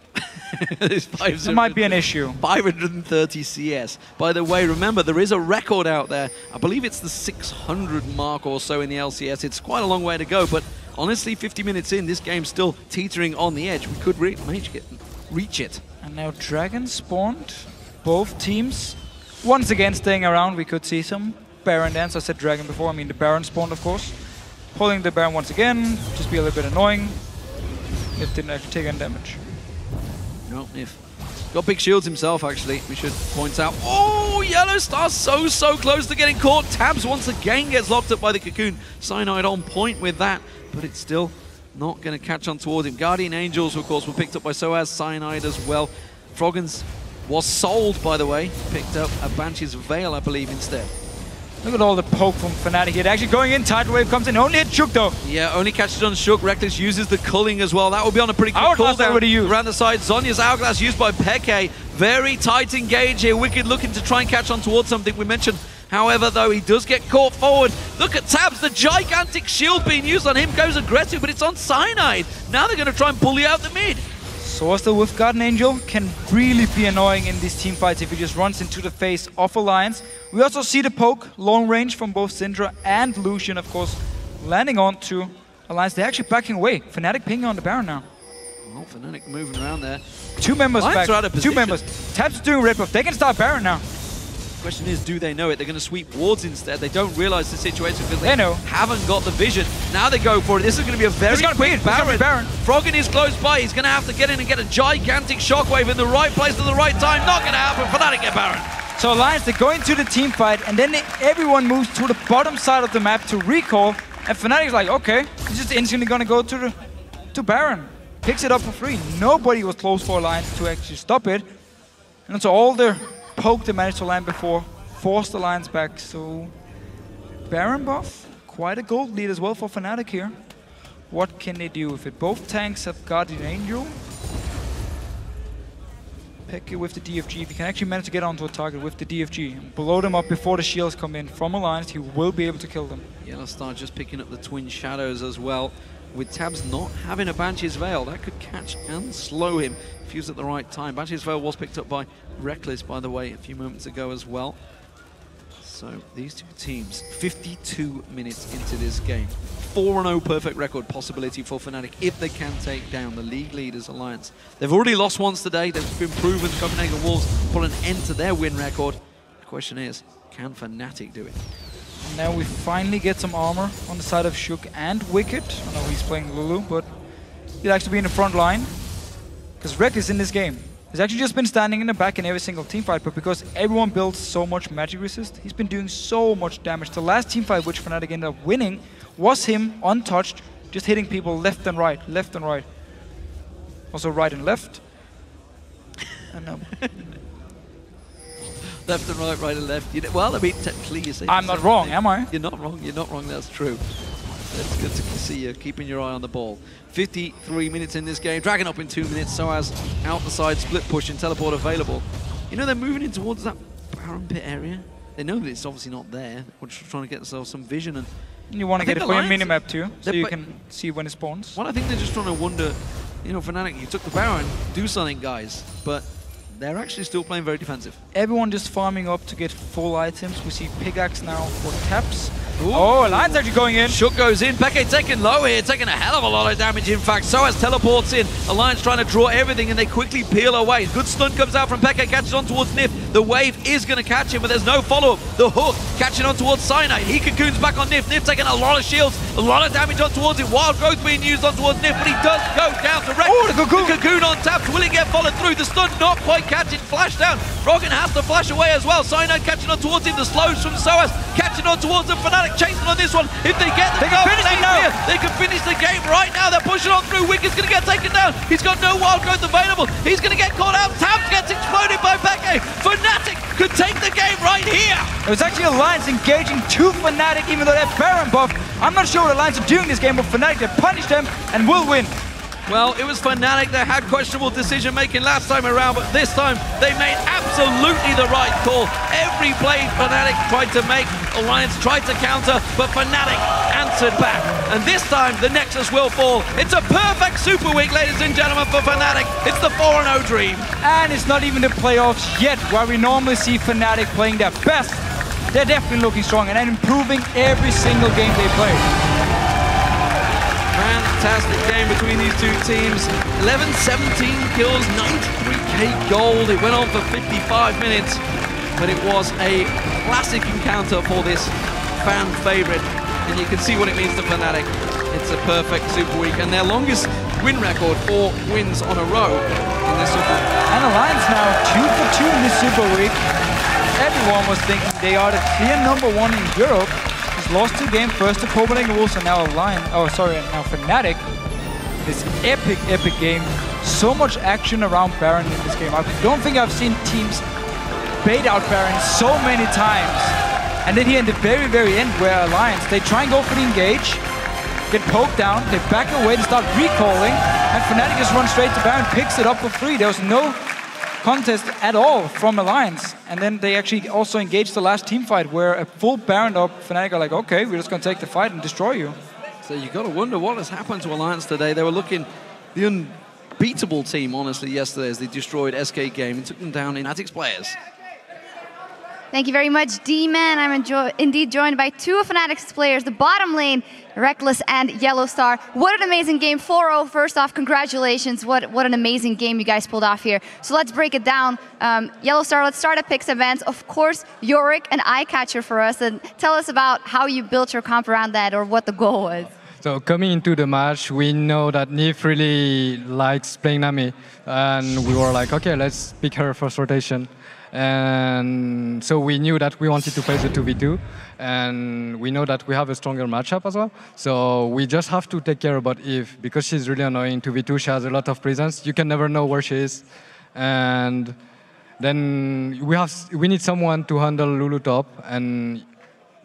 That might be an issue. 530 CS. By the way, remember, there is a record out there. I believe it's the 600 mark or so in the LCS. It's quite a long way to go, but honestly, 50 minutes in, this game's still teetering on the edge. We could reach it. And now Dragon spawned. Both teams once again staying around. We could see some Baron dance. I said Dragon before. I mean the Baron spawned, of course. Pulling the Baron once again. Just be a little bit annoying. It didn't actually take any damage. No, Nif. Got big shields himself, actually, we should point out. Oh, Yellowstar so close to getting caught. Tabs once again gets locked up by the Cocoon. Cyanide on point with that, but it's still not going to catch on towards him. Guardian Angels, of course, were picked up by Soaz. Cyanide as well. Froggen's was sold, by the way. Picked up a Banshee's Veil, I believe, instead. Look at all the poke from Fnatic here. Actually going in, tidal wave comes in, only hit Shook though. Yeah, only catches on Shook. Reckless uses the culling as well. That will be on a pretty quick cooldown around the side. Zonya's Hourglass used by Peke. Very tight engage here. Wicked looking to try and catch on towards something we mentioned. However, though, he does get caught forward. Look at Tabs, the gigantic shield being used on him goes aggressive, but it's on Cyanide. Now they're going to try and bully out the mid. Source with Guardian Angel can really be annoying in these team fights if he just runs into the face of Alliance. We also see the poke, long range from both Syndra and Lucian, of course, landing onto Alliance. They're actually backing away. Fnatic pinging on the Baron now. Well, Fnatic moving around there. 2 members Alliance back. 2 members. Tabs doing rip off. They can start Baron now. The question is, do they know it? They're going to sweep wards instead. They don't realize the situation because they know. Haven't got the vision. Now they go for it. This is going to be a very quick Baron. Froggen is close by. He's going to have to get in and get a gigantic shockwave in the right place at the right time. Not going to happen. Fnatic get Baron. So Alliance, they go into the team fight, and then everyone moves to the bottom side of the map to recall. And Fnatic's like, okay, he's just instantly going to go to to Baron. Picks it up for free. Nobody was close for Alliance to actually stop it. And so all the poke they managed to land before forced Alliance back. So Baron buff, quite a gold lead as well for Fnatic here. What can they do with it? Both tanks have Guardian Angel. Pekka with the DFG. If he can actually manage to get onto a target with the DFG and blow them up before the shields come in from Alliance, he will be able to kill them. Yellowstar just picking up the Twin Shadows as well. With Tabs not having a Banshee's Veil, that could catch and slow him if he was at the right time. Banshee's Veil was picked up by Reckless, by the way, a few moments ago as well. So these two teams, 52 minutes into this game. 4-0 perfect record possibility for Fnatic if they can take down the league leaders Alliance. They've already lost once today. They've been proven Copenhagen Wolves put an end to their win record. The question is, can Fnatic do it? Now we finally get some armor on the side of Shook and Wicked. I know he's playing Lulu, but he likes to be in the front line. Because Reckless in this game has actually just been standing in the back in every single teamfight, but because everyone builds so much magic resist, he's been doing so much damage. The last teamfight which Fnatic ended up winning was him untouched, just hitting people left and right, left and right. Also right and left. And left and right, right and left. Well, I mean, technically you say... I'm not wrong, am I? You're not wrong, that's true. It's good to see you keeping your eye on the ball. 53 minutes in this game, Dragon up in 2 minutes, so as out the side, split push and teleport available. You know, they're moving in towards that Baron pit area. They know that it's obviously not there. We're just trying to get themselves some vision. And you want to get it for your minimap too, so you can see when it spawns. Well, I think they're just trying to wonder, you know, Fnatic, you took the Baron, do something, guys. But they're actually still playing very defensive. Everyone just farming up to get full items. We see Pickaxe now for taps. Ooh. Oh, Alliance actually going in. Shook goes in. Peke taking low here, taking a hell of a lot of damage, in fact. So as teleports in. Alliance trying to draw everything, and they quickly peel away. Good stun comes out from Peke, catches on towards Nif. The wave is going to catch him, but there's no follow-up. The hook catching on towards Cyanide. He cocoons back on Nif. Nif taking a lot of shields, a lot of damage on towards it. Wild Growth being used on towards Nif, but he does go down to Rex. Oh, the cocoon on tap. Will he get followed through? The stun not quite catching. Flash down. Froggen has to flash away as well. Cyanide catching on towards him. The slows from Soas catching on towards the Fnatic, chasing on this one. If they get the goal, they can finish the game right now. They're pushing on through. Wicked's going to get taken down. He's got no Wild Growth available. He's going to get caught out. Tabs gets exploded by Peke. Fnatic could take the game right here. It was actually Alliance engaging to Fnatic, even though they're Baron buff. I'm not sure what Alliance are doing this game, but Fnatic, they punish them and will win. Well, it was Fnatic that had questionable decision-making last time around, but this time they made absolutely the right call. Every play Fnatic tried to make, Alliance tried to counter, but Fnatic answered back. And this time, the Nexus will fall. It's a perfect Super Week, ladies and gentlemen, for Fnatic. It's the 4-0 dream. And it's not even the playoffs yet, where we normally see Fnatic playing their best. They're definitely looking strong and improving every single game they play. Fantastic game between these two teams. 11-17 kills, 93k gold. It went on for 55 minutes, but it was a classic encounter for this fan favorite. And you can see what it means to Fnatic. It's a perfect Super Week, and their longest win record, 4 wins on a row in this Super Week. And Alliance now 2 for 2 in this Super Week. Everyone was thinking they are the clear #1 in Europe. Lost 2 games, first to Copenhagen Wolves and now now Fnatic. This epic game. So much action around Baron in this game. I don't think I've seen teams bait out Baron so many times. And then here in the very end where Alliance, they try and go for the engage, get poked down, they back away, they start recalling, and Fnatic just runs straight to Baron, picks it up for free. There was no contest at all from Alliance, and then they actually also engaged the last team fight where a full Baron up Fnatic are like, okay, we're just gonna take the fight and destroy you. So you gotta wonder what has happened to Alliance today. They were looking the unbeatable team, honestly, yesterday as they destroyed SK Game and took them down in Fnatic's players. Thank you very much, D-Man. I'm indeed joined by 2 of Fnatic's players, the bottom lane, Reckless and Yellowstar. What an amazing game, 4-0. First off, congratulations. What an amazing game you guys pulled off here. So let's break it down. Yellowstar, let's start at Pix Events. Of course, Yorick, an eye-catcher for us. And tell us about how you built your comp around that or what the goal was. So coming into the match, we know that Nif really likes playing Nami. And we were like, okay, let's pick her first rotation. And so we knew that we wanted to play the 2v2, and we know that we have a stronger matchup as well. So we just have to take care about Eve, because she's really annoying. 2v2, she has a lot of presence. You can never know where she is. And then we need someone to handle Lulu top, and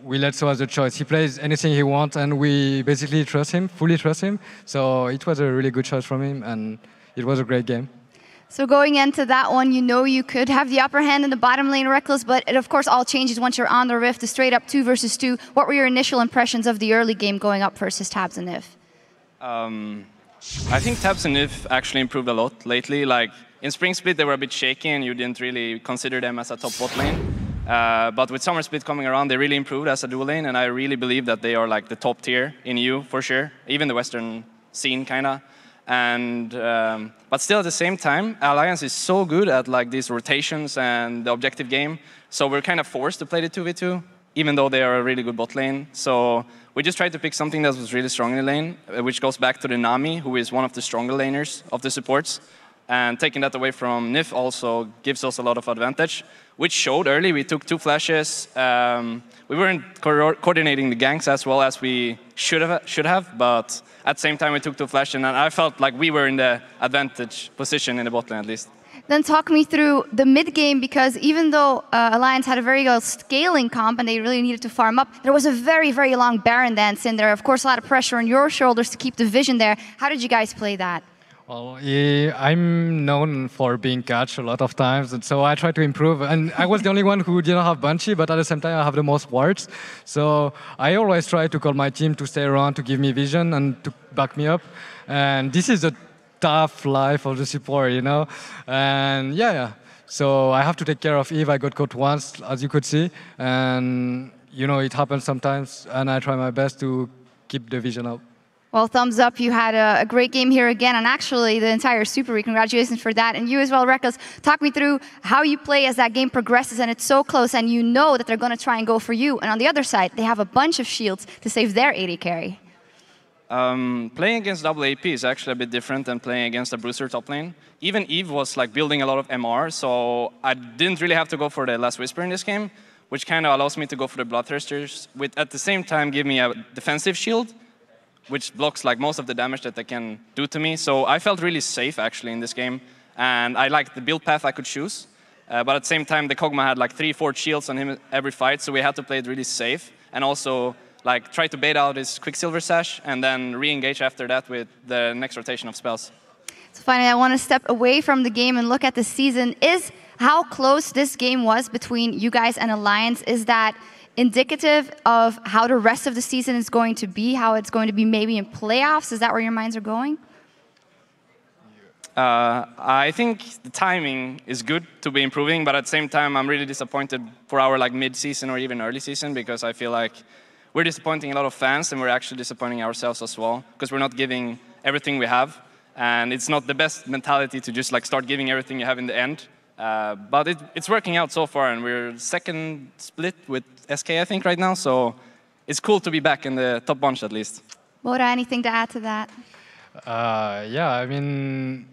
we let So as a choice. He plays anything he wants, and we basically trust him, fully trust him. So it was a really good choice from him, and it was a great game. So going into that one, you know you could have the upper hand in the bottom lane, Reckless, but it of course all changes once you're on the Rift, the straight up 2 versus 2. What were your initial impressions of the early game going up versus Tabs and If? I think Tabs and If actually improved a lot lately. Like in Spring Split, they were a bit shaky and you didn't really consider them as a top bot lane. But with Summer Split coming around, they really improved as a dual lane, and I really believe that they are like the top tier in EU for sure, even the Western scene kinda. And but still at the same time, Alliance is so good at like these rotations and the objective game, so we're kind of forced to play the 2v2, even though they are a really good bot lane. So we just tried to pick something that was really strong in the lane, which goes back to the Nami, who is one of the stronger laners of the supports. And taking that away from Nif also gives us a lot of advantage, which showed early. We took 2 flashes. We weren't coordinating the ganks as well as we should have, but at the same time we took 2 flashes, and I felt like we were in the advantage position in the bot lane at least. Then talk me through the mid game, because even though Alliance had a very good scaling comp and they really needed to farm up, there was a very, very long Baron dance in there. Of course, a lot of pressure on your shoulders to keep the vision there. How did you guys play that? Well, yeah, I'm known for being catch a lot of times, and so I try to improve. And I was the only one who didn't have Banshee, but at the same time I have the most wards. So I always try to call my team to stay around, to give me vision, and to back me up. And this is a tough life of the support, you know? And yeah. So I have to take care of Eve. I got caught once, as you could see. And, you know, it happens sometimes, and I try my best to keep the vision up. Well, thumbs up. You had a great game here again, and actually the entire Super League. Congratulations for that. And you as well, Reckless. Talk me through how you play as that game progresses, and it's so close, and you know that they're going to try and go for you. And on the other side, they have a bunch of shields to save their AD carry. Playing against double AP is actually a bit different than playing against a Bruiser top lane. Even Eve was like building a lot of MR, so I didn't really have to go for the Last Whisper in this game, which kind of allows me to go for the Bloodthirsters, with at the same time give me a defensive shield, which blocks like most of the damage that they can do to me. So I felt really safe actually in this game, and I liked the build path I could choose. But at the same time, the Kog'Maw had like 3-4 shields on him every fight, so we had to play it really safe, and also like try to bait out his Quicksilver Sash, and then re-engage after that with the next rotation of spells. So finally, I want to step away from the game and look at the season. Is how close this game was between you guys and Alliance, is that indicative of how the rest of the season is going to be, how it's going to be maybe in playoffs? Is that where your minds are going? I think the timing is good to be improving, but at the same time, I'm really disappointed for our like mid-season or even early season, because I feel like we're disappointing a lot of fans, and we're actually disappointing ourselves as well, because we're not giving everything we have, and it's not the best mentality to just like start giving everything you have in the end. But it's working out so far, and we're second split with SK, I think, right now. So it's cool to be back in the top bunch at least. Bora, anything to add to that? Yeah, I mean,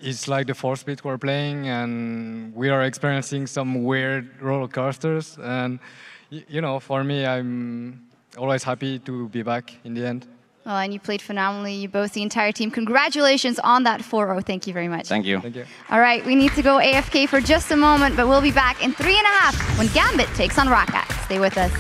it's like the 4th split we're playing, and we are experiencing some weird roller coasters. And, you know, for me, I'm always happy to be back in the end. Well, and you played phenomenally, you both, the entire team. Congratulations on that 4-0. Thank you very much. Thank you. Thank you. All right, we need to go AFK for just a moment, but we'll be back in 3.5 when Gambit takes on Roccat. Stay with us.